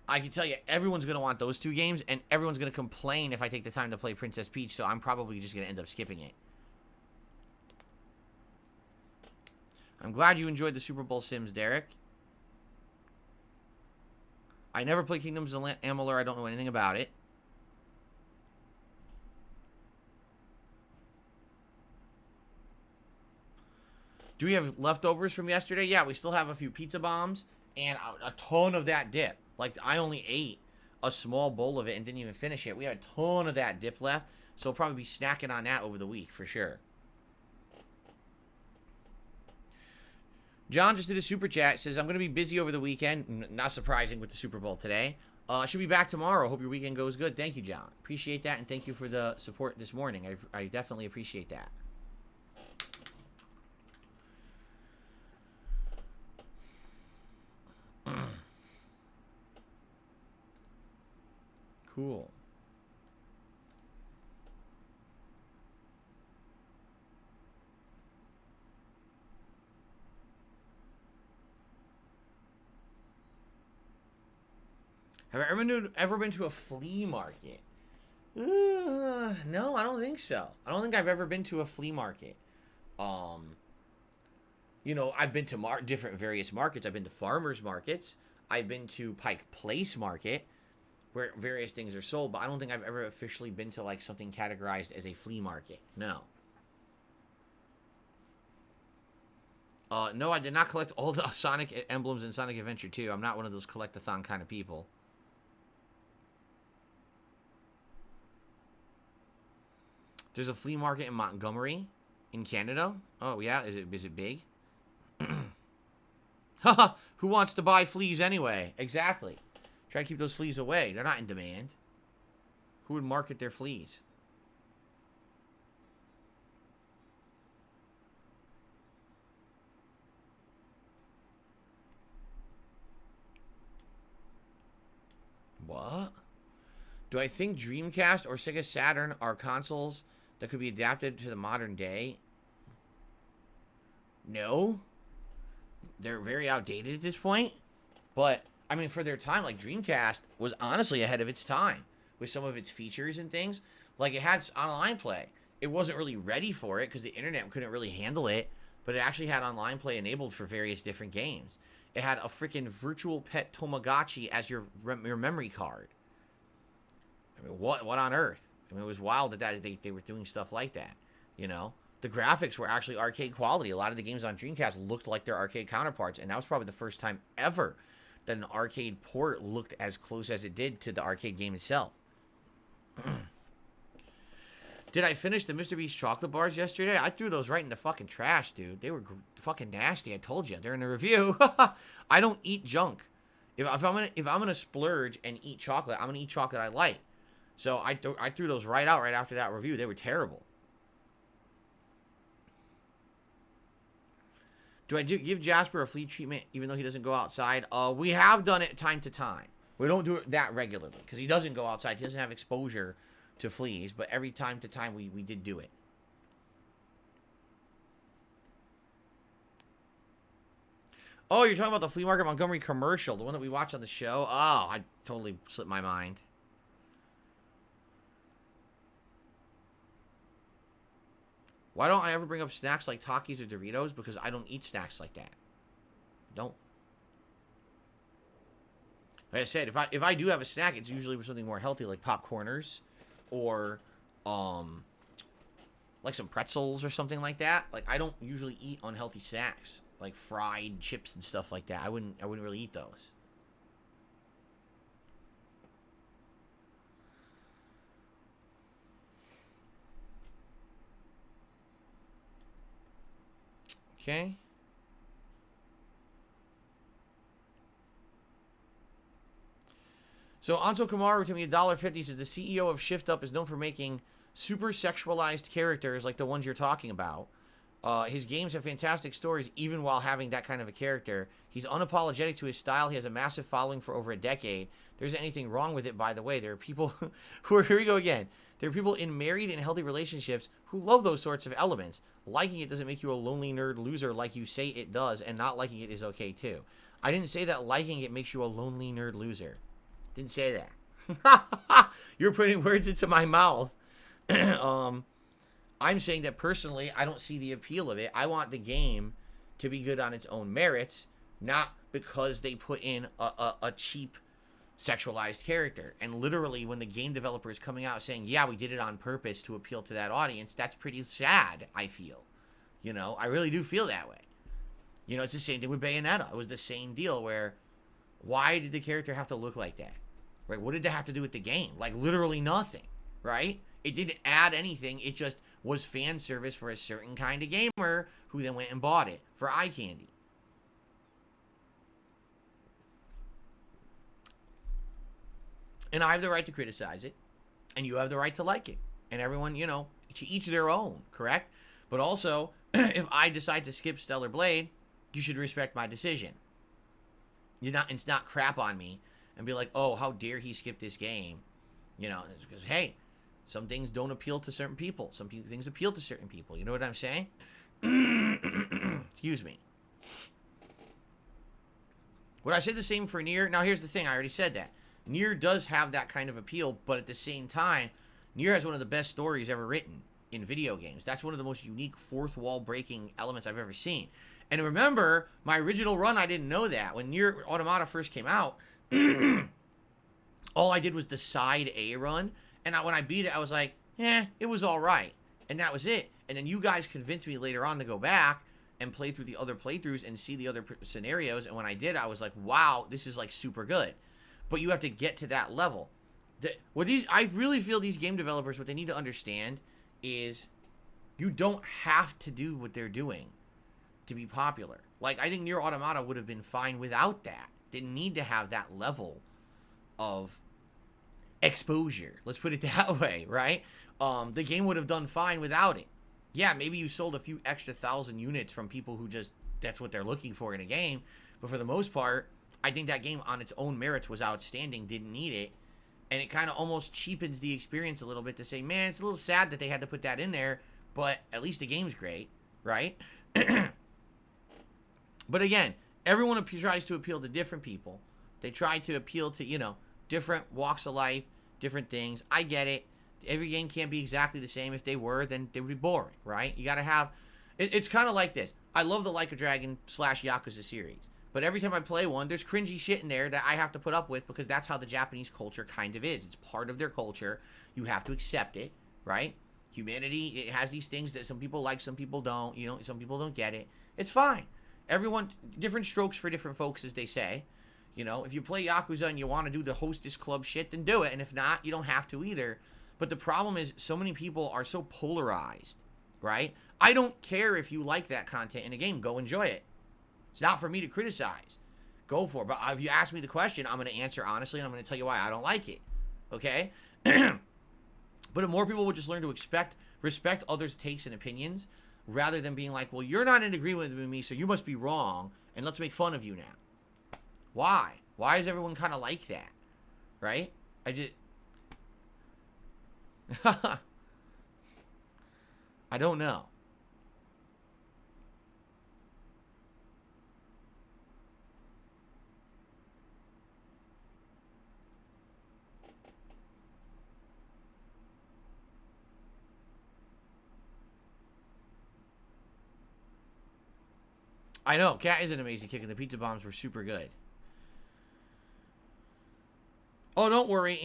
I can tell you everyone's going to want those two games, and everyone's going to complain if I take the time to play Princess Peach, so I'm probably just going to end up skipping it. I'm glad you enjoyed the Super Bowl Sims, Derek. I never played Kingdoms of Amalur. I don't know anything about it. Do we have leftovers from yesterday? Yeah, we still have a few pizza bombs and a ton of that dip. Like, I only ate a small bowl of it and didn't even finish it. We have a ton of that dip left, so we'll probably be snacking on that over the week for sure. John just did a super chat. Says, I'm going to be busy over the weekend. Not surprising with the Super Bowl today. Should be back tomorrow. Hope your weekend goes good. Thank you, John. Appreciate that, and thank you for the support this morning. I definitely appreciate that. Cool. Have I ever been to a flea market? No, I don't think so. I don't think I've ever been to a flea market. You know, I've been to different various markets. I've been to farmers markets. I've been to Pike Place Market, where various things are sold, but I don't think I've ever officially been to like something categorized as a flea market. No. No, I did not collect all the Sonic emblems in Sonic Adventure 2. I'm not one of those collect-a-thon kind of people. There's a flea market in Montgomery, in Canada. Oh, yeah? Is it big? Haha, who wants to buy fleas anyway? Exactly. Try to keep those fleas away. They're not in demand. Who would market their fleas? What? Do I think Dreamcast or Sega Saturn are consoles that could be adapted to the modern day? No. They're very outdated at this point. But, I mean, for their time, like, Dreamcast was honestly ahead of its time with some of its features and things. Like, it had online play. It wasn't really ready for it because the internet couldn't really handle it, but it actually had online play enabled for various different games. It had a freaking virtual pet Tamagotchi as your memory card. I mean, what on earth? I mean, it was wild that they were doing stuff like that, you know? The graphics were actually arcade quality. A lot of the games on Dreamcast looked like their arcade counterparts, and that was probably the first time ever that an arcade port looked as close as it did to the arcade game itself. Did I finish the Mr. Beast chocolate bars yesterday? I threw those right in the fucking trash, dude. They were fucking nasty. I told you during the review. I don't eat junk. If I'm gonna splurge and eat chocolate, I'm gonna eat chocolate I like. So I threw those right out right after that review. They were terrible. Do I give Jasper a flea treatment even though he doesn't go outside? We have done it time to time. We don't do it that regularly because he doesn't go outside. He doesn't have exposure to fleas, but every time to time we did do it. Oh, you're talking about the Flea Market Montgomery commercial, the one that we watched on the show? Oh, I totally slipped my mind. Why don't I ever bring up snacks like Takis or Doritos? Because I don't eat snacks like that. I don't. Like I said, if I do have a snack, it's usually with something more healthy, like popcorners, or like some pretzels or something like that. Like, I don't usually eat unhealthy snacks, like fried chips and stuff like that. I wouldn't really eat those. Okay. So Anso Kamaru to me $1.50 says the CEO of Shift Up is known for making super sexualized characters like the ones you're talking about. His games have fantastic stories even while having that kind of a character. He's unapologetic to his style. He has a massive following for over a decade. There isn't anything wrong with it, by the way. There are people who are, here we go again. There are people in married and healthy relationships who love those sorts of elements. Liking it doesn't make you a lonely nerd loser like you say it does, and not liking it is okay too. I didn't say that liking it makes you a lonely nerd loser. Didn't say that. You're putting words into my mouth. I'm saying that personally, I don't see the appeal of it. I want the game to be good on its own merits, not because they put in a cheap sexualized character. And literally, when the game developer is coming out saying, yeah, we did it on purpose to appeal to that audience, that's pretty sad, I feel. You know, I really do feel that way. You know, it's the same thing with Bayonetta. It was the same deal where, why did the character have to look like that? Right? What did that have to do with the game? Like, literally nothing, right? It didn't add anything. It just was fan service for a certain kind of gamer who then went and bought it for eye candy. And I have the right to criticize it, and you have the right to like it. And everyone, you know, to each their own, correct? But also, if I decide to skip Stellar Blade, you should respect my decision. It's not crap on me and be like, oh, how dare he skip this game? You know, it's because, hey, some things don't appeal to certain people. Some things appeal to certain people. You know what I'm saying? Excuse me. Would I say the same for Nier? Now, here's the thing. I already said that. Nier does have that kind of appeal, but at the same time, Nier has one of the best stories ever written in video games. That's one of the most unique fourth wall breaking elements I've ever seen. And remember, my original run, I didn't know that. When Nier Automata first came out, all I did was the side A run. And when I beat it, I was like, it was all right. And that was it. And then you guys convinced me later on to go back. and play through the other playthroughs and see the other scenarios. And when I did, I was like, wow, this is like super good. But you have to get to that level. I really feel these game developers, what they need to understand is you don't have to do what they're doing to be popular. Like, I think Nier Automata would have been fine without that. Didn't need to have that level of exposure. Let's put it that way, right? The game would have done fine without it. Yeah, maybe you sold a few extra 1,000 units from people who just, that's what they're looking for in a game. But for the most part, I think that game on its own merits was outstanding, didn't need it. And it kind of almost cheapens the experience a little bit to say, man, it's a little sad that they had to put that in there, but at least the game's great, right? But again, everyone tries to appeal to different people. They try to appeal to, different walks of life, different things. I get it. Every game can't be exactly the same. If they were, then they would be boring, right? You got to have... It's kind of like this. I love the Like a Dragon / Yakuza series. But every time I play one, there's cringy shit in there that I have to put up with because that's how the Japanese culture kind of is. It's part of their culture. You have to accept it, right? Humanity, it has these things that some people like, some people don't. Some people don't get it. It's fine. Everyone, different strokes for different folks, as they say. If you play Yakuza and you want to do the hostess club shit, then do it. And if not, you don't have to either. But the problem is so many people are so polarized, right? I don't care if you like that content in a game. Go enjoy it. It's not for me to criticize. Go for it. But if you ask me the question, I'm going to answer honestly, and I'm going to tell you why I don't like it. Okay? But if more people would just learn to respect others' takes and opinions, rather than being like, well, you're not in agreement with me, so you must be wrong, and let's make fun of you now. Why? Why is everyone kind of like that? Right? I don't know. I know, Cat is an amazing kick, and the pizza bombs were super good. Oh, don't worry,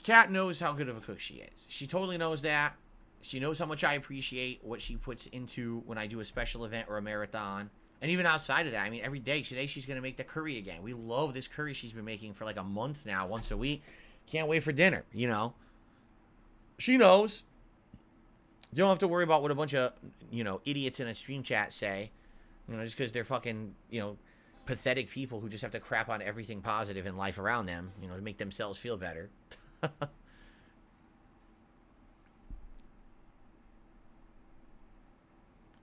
Cat knows how good of a cook she is. She totally knows that. She knows how much I appreciate what she puts into when I do a special event or a marathon. And even outside of that, I mean, every day, today she's going to make the curry again. We love this curry she's been making for like a month now, once a week. Can't wait for dinner, She knows. You don't have to worry about what a bunch of, idiots in a stream chat say. Just because they're fucking, pathetic people who just have to crap on everything positive in life around them, to make themselves feel better.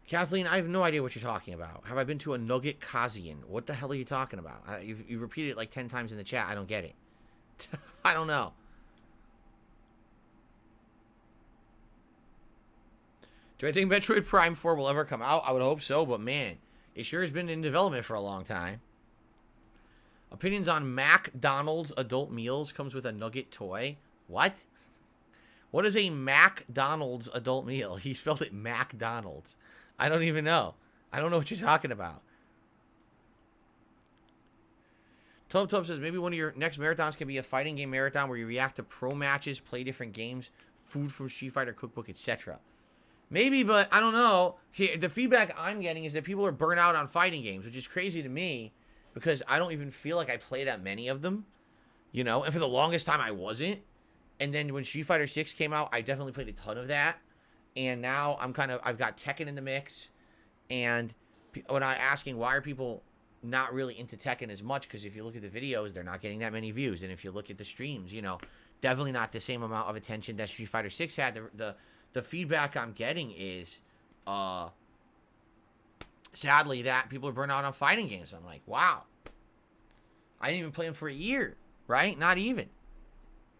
Kathleen, I have no idea what you're talking about. Have I been to a Nugget Kazian? What the hell are you talking about? You've repeated it like 10 times in the chat. I don't get it. I don't know. Do I think Metroid Prime 4 will ever come out? I would hope so, but man, it sure has been in development for a long time. Opinions on McDonald's adult meals comes with a nugget toy. What? What is a McDonald's adult meal? He spelled it McDonald's. I don't even know. I don't know what you're talking about. Tub says maybe one of your next marathons can be a fighting game marathon where you react to pro matches, play different games, food from Street Fighter cookbook, etc. Maybe, but I don't know. The feedback I'm getting is that people are burnt out on fighting games, which is crazy to me because I don't even feel like I play that many of them, And for the longest time, I wasn't. And then when Street Fighter 6 came out, I definitely played a ton of that. And now I've got Tekken in the mix. And when I'm asking why are people not really into Tekken as much, because if you look at the videos, they're not getting that many views. And if you look at the streams, definitely not the same amount of attention that Street Fighter 6 had. The feedback I'm getting is, sadly, that people are burnt out on fighting games. I'm like, wow. I didn't even play them for a year, right? Not even.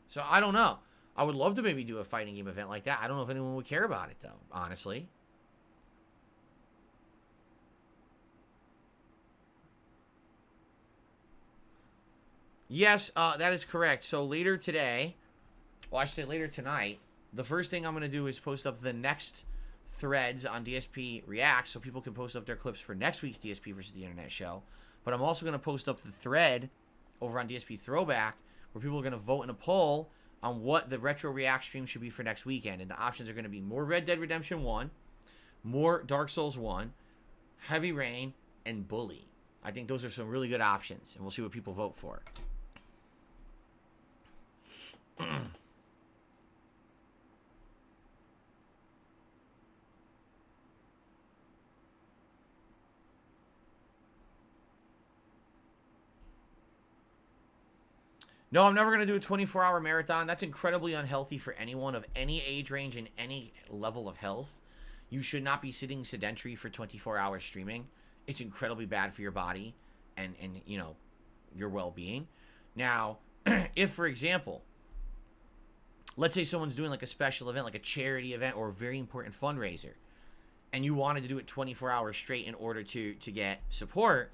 So I don't know. I would love to maybe do a fighting game event like that. I don't know if anyone would care about it, though, honestly. Yes, that is correct. So later today, well, I should say later tonight, the first thing I'm going to do is post up the next threads on DSP Reacts so people can post up their clips for next week's DSP versus the Internet show. But I'm also going to post up the thread over on DSP Throwback where people are going to vote in a poll on what the Retro React stream should be for next weekend. And the options are going to be more Red Dead Redemption 1, more Dark Souls 1, Heavy Rain, and Bully. I think those are some really good options, and we'll see what people vote for. No, I'm never going to do a 24-hour marathon. That's incredibly unhealthy for anyone of any age range and any level of health. You should not be sitting sedentary for 24 hours streaming. It's incredibly bad for your body and you know, your well-being. Now, if, for example, let's say someone's doing like a special event, like a charity event or a very important fundraiser, and you wanted to do it 24 hours straight in order to get support,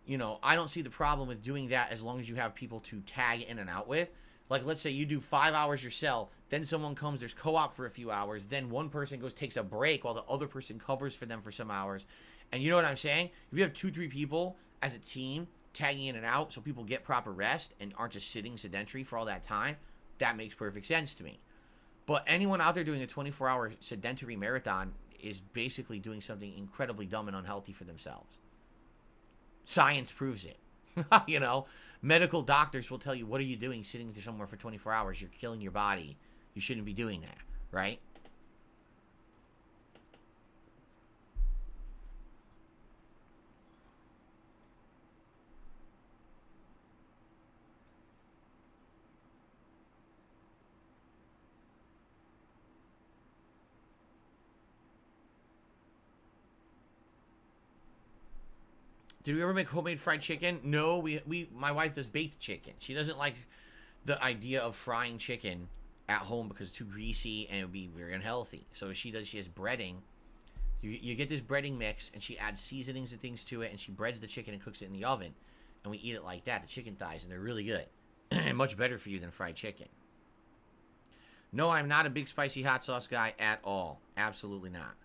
you know, I don't see the problem with doing that as long as you have people to tag in and out with. Like, let's say you do 5 hours yourself, then someone comes, there's co-op for a few hours, then one person goes, takes a break while the other person covers for them for some hours. And you know what I'm saying? If you have 2-3 people as a team tagging in and out so people get proper rest and aren't just sitting sedentary for all that time, that makes perfect sense to me. But anyone out there doing a 24-hour sedentary marathon is basically doing something incredibly dumb and unhealthy for themselves. Science proves it. You know, medical doctors will tell you, what are you doing sitting there somewhere for 24 hours? You're killing your body. You shouldn't be doing that, right? Did we ever make homemade fried chicken? No, my wife does baked chicken. She doesn't like the idea of frying chicken at home because it's too greasy and it would be very unhealthy. So she has breading. You get this breading mix, and she adds seasonings and things to it, and she breads the chicken and cooks it in the oven, and we eat it like that, the chicken thighs, and they're really good. Much better for you than fried chicken. No, I'm not a big spicy hot sauce guy at all. Absolutely not.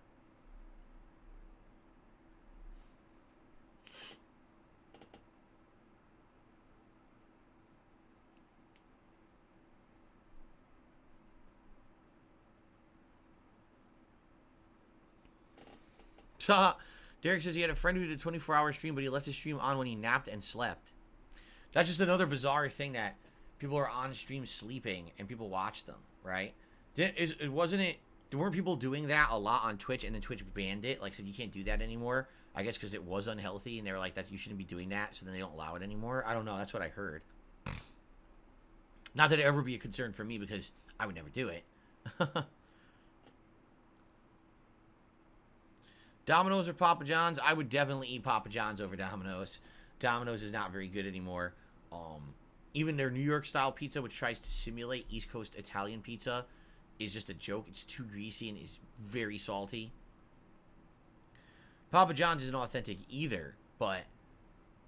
Derek says he had a friend who did a 24-hour stream, but he left his stream on when he napped and slept. That's just another bizarre thing, that people are on stream sleeping and people watch them, right? Weren't people doing that a lot on Twitch, and then Twitch banned it? Like, said you can't do that anymore, I guess because it was unhealthy, and they were like, that you shouldn't be doing that, so then they don't allow it anymore. I don't know. That's what I heard. Not that it ever be a concern for me, because I would never do it. Domino's or Papa John's? I would definitely eat Papa John's over Domino's. Domino's is not very good anymore. Even their New York style pizza, which tries to simulate East Coast Italian pizza, is just a joke. It's too greasy and is very salty. Papa John's isn't authentic either, but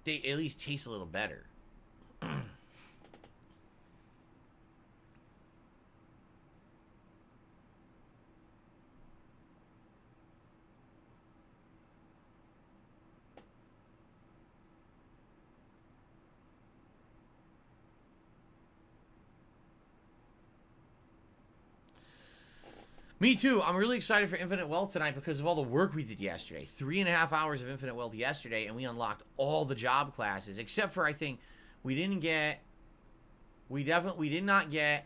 they at least taste a little better. Me too. I'm really excited for Infinite Wealth tonight because of all the work we did yesterday. 3.5 hours of Infinite Wealth yesterday, and we unlocked all the job classes, except for, I think, we did not get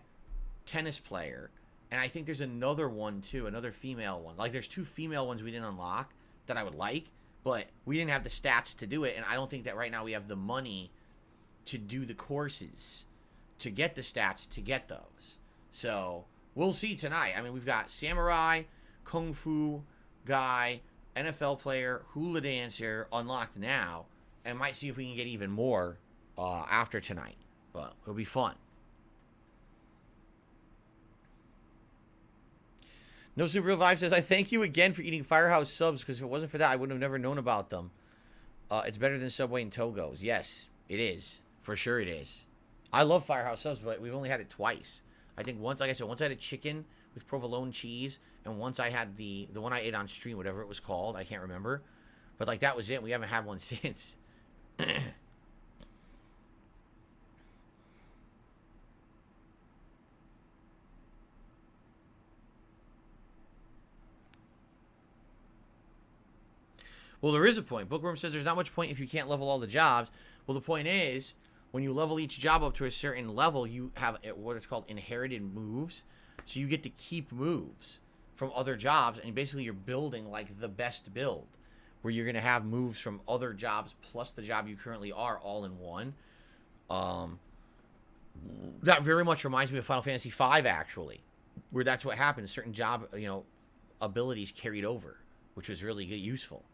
tennis player, and I think there's another one too, another female one. Like, there's 2 female ones we didn't unlock that I would like, but we didn't have the stats to do it, and I don't think that right now we have the money to do the courses to get the stats to get those. So we'll see tonight. I mean, we've got Samurai, Kung Fu guy, NFL player, hula dancer unlocked now, and might see if we can get even more after tonight. But it'll be fun. No Super Real Vibe says, I thank you again for eating Firehouse subs, because if it wasn't for that, I would have never known about them. It's better than Subway and Togo's. Yes, it is. For sure it is. I love Firehouse subs, but we've only had it twice. I think once, like I said, once I had a chicken with provolone cheese, and once I had the one I ate on stream, whatever it was called. I can't remember. But, like, that was it. We haven't had one since. Well, there is a point. Bookworm says there's not much point if you can't level all the jobs. Well, the point is, when you level each job up to a certain level, you have what is called inherited moves. So you get to keep moves from other jobs, and basically you're building like the best build, where you're going to have moves from other jobs plus the job you currently are all in one. That very much reminds me of Final Fantasy V, actually, where that's what happens. Certain job, abilities carried over, which was really good, useful.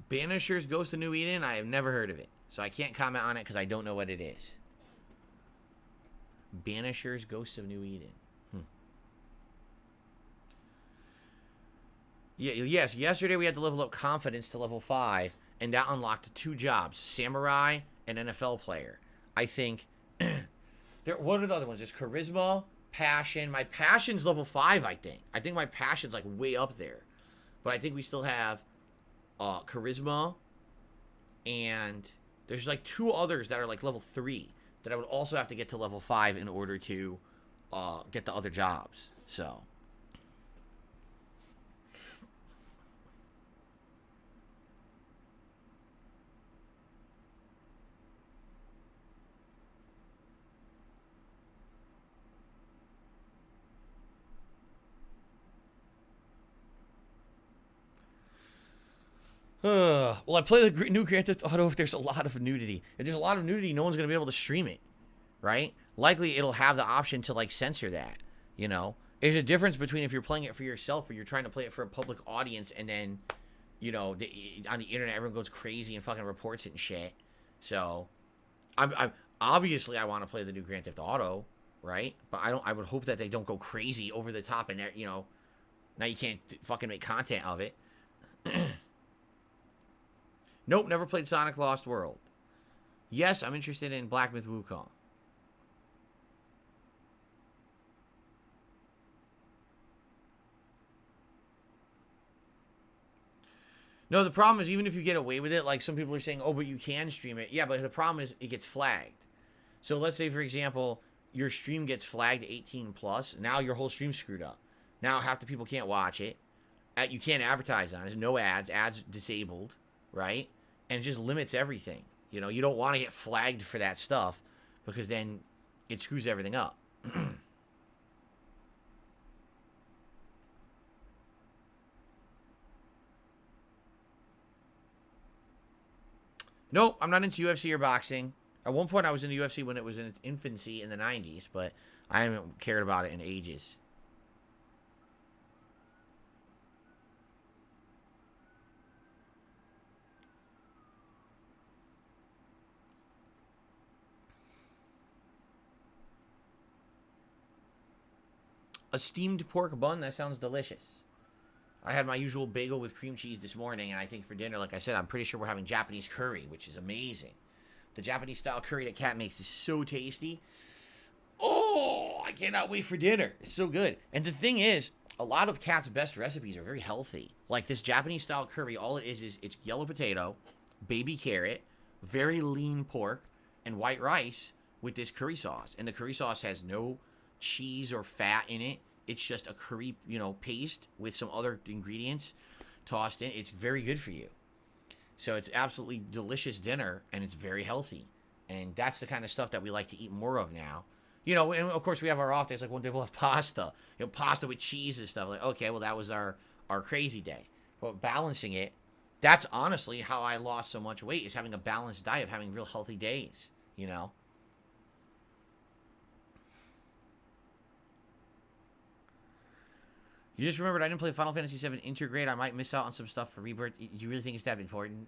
Banisher's Ghost of New Eden, I have never heard of it, so I can't comment on it because I don't know what it is. Banisher's Ghost of New Eden. Yeah, yes, yesterday we had to level up Confidence to level 5, and that unlocked 2 jobs, Samurai and NFL Player. I think, what are the other ones? There's Charisma, Passion. My Passion's level 5, I think. I think my Passion's like way up there. But I think we still have Charisma, and there's like 2 others that are like level 3 that I would also have to get to level 5 in order to get the other jobs. So well, I play the new Grand Theft Auto if there's a lot of nudity. If there's a lot of nudity, no one's going to be able to stream it, right? Likely it'll have the option to, like, censor that, There's a difference between if you're playing it for yourself or you're trying to play it for a public audience and then, on the internet everyone goes crazy and fucking reports it and shit. So, I'm obviously I want to play the new Grand Theft Auto, right? But I would hope that they don't go crazy over the top and, now you can't fucking make content of it. Nope, never played Sonic Lost World. Yes, I'm interested in Black Myth Wukong. No, the problem is even if you get away with it, like some people are saying, oh, but you can stream it. Yeah, but the problem is it gets flagged. So let's say, for example, your stream gets flagged 18 plus. Now your whole stream's screwed up. Now half the people can't watch it. You can't advertise on it. There's no ads. Ads disabled, right? And it just limits everything. You don't want to get flagged for that stuff because then it screws everything up. Nope, I'm not into UFC or boxing. At one point I was in the UFC when it was in its infancy in the 90s, but I haven't cared about it in ages. A steamed pork bun? That sounds delicious. I had my usual bagel with cream cheese this morning, and I think for dinner, like I said, I'm pretty sure we're having Japanese curry, which is amazing. The Japanese style curry that Kat makes is so tasty. Oh, I cannot wait for dinner. It's so good. And the thing is, a lot of Kat's best recipes are very healthy. Like this Japanese style curry, all it is it's yellow potato, baby carrot, very lean pork, and white rice with this curry sauce. And the curry sauce has no cheese or fat in it. It's just a curry, paste with some other ingredients tossed in. It's very good for you. So it's absolutely delicious dinner, and it's very healthy. And that's the kind of stuff that we like to eat more of now. And of course we have our off days. Like one day we'll have pasta. Pasta with cheese and stuff. Like, okay, well that was our crazy day. But balancing it, that's honestly how I lost so much weight, is having a balanced diet, having real healthy days, You just remembered I didn't play Final Fantasy VII Intergrade. I might miss out on some stuff for Rebirth. You really think it's that important?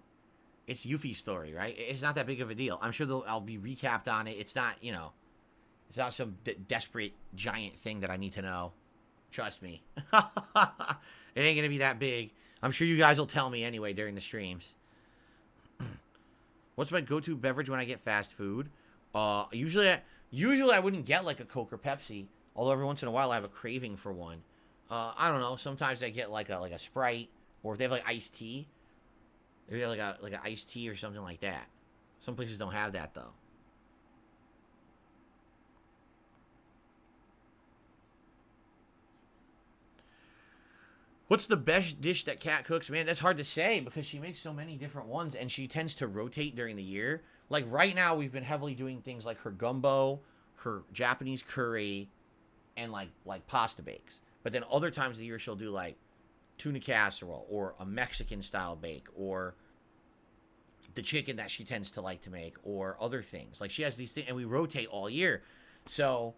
It's Yuffie's story, right? It's not that big of a deal. I'm sure I'll be recapped on it. It's not, it's not some desperate giant thing that I need to know. Trust me. It ain't going to be that big. I'm sure you guys will tell me anyway during the streams. What's my go-to beverage when I get fast food? Usually I wouldn't get like a Coke or Pepsi. Although every once in a while I have a craving for one. I don't know. Sometimes I get like a Sprite, or if they have like iced tea, maybe like an iced tea or something like that. Some places don't have that, though. What's the best dish that Kat cooks? Man, that's hard to say because she makes so many different ones and she tends to rotate during the year. Like right now, we've been heavily doing things like her gumbo, her Japanese curry, and like pasta bakes. But then other times of the year, she'll do like tuna casserole or a Mexican style bake or the chicken that she tends to like to make or other things. Like she has these things and we rotate all year. So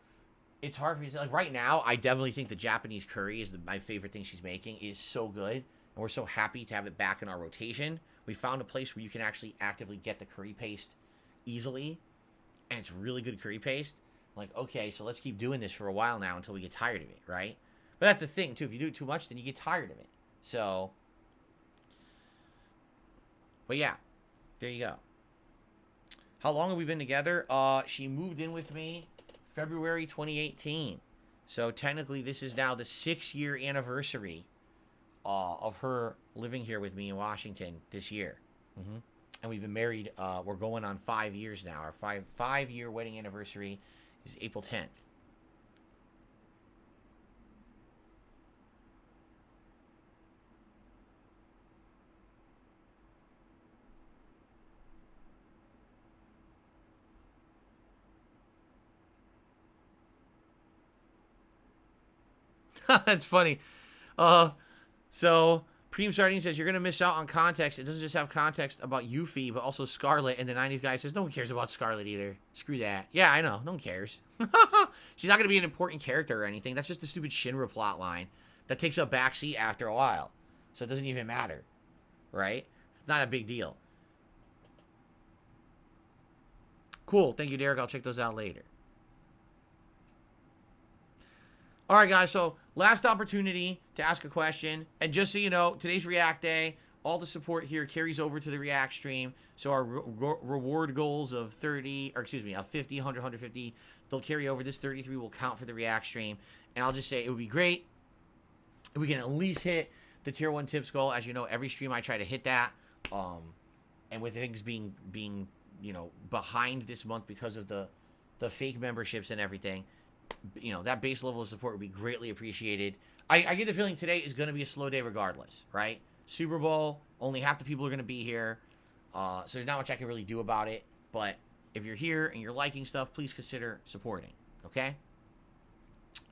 it's hard for me to say. Like right now, I definitely think the Japanese curry is my favorite thing she's making. It is so good. And we're so happy to have it back in our rotation. We found a place where you can actually actively get the curry paste easily. And it's really good curry paste. I'm like, okay, so let's keep doing this for a while now until we get tired of it, right? But that's the thing, too. If you do it too much, then you get tired of it. So, but yeah, there you go. How long have we been together? She moved in with me February 2018. So technically this is now the 6-year anniversary of her living here with me in Washington this year. And we've been married, we're going on 5 years now. Our five-year wedding anniversary is April 10th. That's funny. So Preem Sardine says you're gonna miss out on context. It doesn't just have context about Yuffie, but also Scarlet. And the 90s guy says no one cares about Scarlet either. Screw that. Yeah, I know. No one cares. She's not gonna be an important character or anything. That's just the stupid Shinra plot line that takes a backseat after a while. So it doesn't even matter, right? It's not a big deal. Cool. Thank you, Derek. I'll check those out later. All right, guys, so last opportunity to ask a question. And just so you know, today's React Day. All the support here carries over to the React stream. So our reward goals of 50, 100, 150, they'll carry over. This 33 will count for the React stream. And I'll just say it would be great if we can at least hit the Tier 1 tips goal. As you know, every stream I try to hit that. And with things being behind this month because of the fake memberships and everything, that base level of support would be greatly appreciated. I get the feeling today is going to be a slow day regardless, right? Super Bowl, only half the people are going to be here. So there's not much I can really do about it. But if you're here and you're liking stuff, please consider supporting, okay?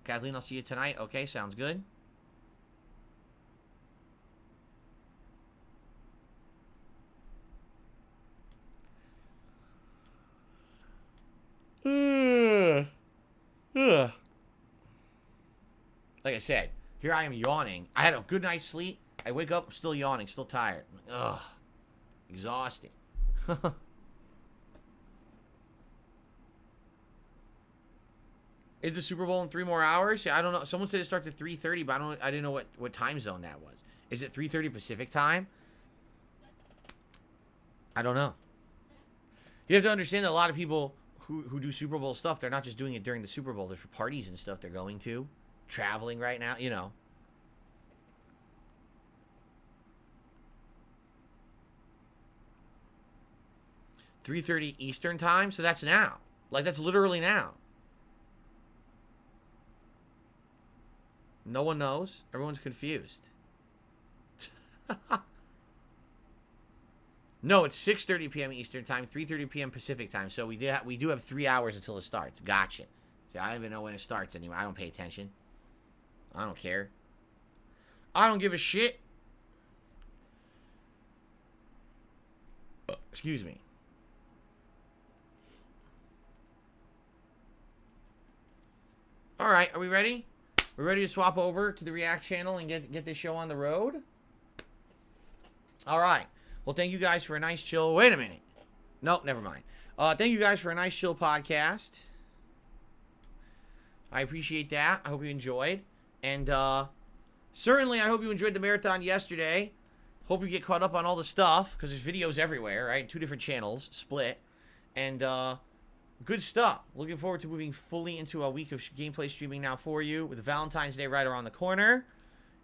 Kathleen, I'll see you tonight. Okay, sounds good. Like I said, here I am yawning. I had a good night's sleep. I wake up, still yawning, still tired. Ugh. Exhausted. Is the Super Bowl in 3 more hours? Yeah, I don't know. Someone said it starts at 3:30, but I didn't know what time zone that was. Is it 3:30 Pacific time? I don't know. You have to understand that a lot of people who do Super Bowl stuff, they're not just doing it during the Super Bowl. There's parties and stuff they're going to. Traveling right now, 3:30 Eastern time, so that's now. Like, that's literally now. No one knows. Everyone's confused. No, it's 6:30 p.m. Eastern time, 3:30 p.m. Pacific time. So we do have 3 hours until it starts. Gotcha. See, I don't even know when it starts anymore. I don't pay attention. I don't care. I don't give a shit. Excuse me. All right, are we ready? We're ready to swap over to the React channel and get this show on the road? All right. Well, thank you guys for a nice chill. Wait a minute. Nope, never mind. Thank you guys for a nice chill podcast. I appreciate that. I hope you enjoyed. And certainly, I hope you enjoyed the marathon yesterday. Hope you get caught up on all the stuff, because there's videos everywhere, right? 2 different channels, split. And good stuff. Looking forward to moving fully into a week of gameplay streaming now for you, with Valentine's Day right around the corner.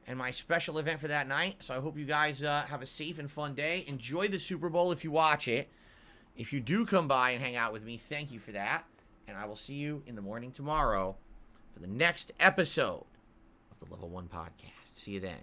And my special event for that night. So I hope you guys have a safe and fun day. Enjoy the Super Bowl if you watch it. If you do come by and hang out with me, thank you for that. And I will see you in the morning tomorrow for the next episode of the Level 1 Podcast. See you then.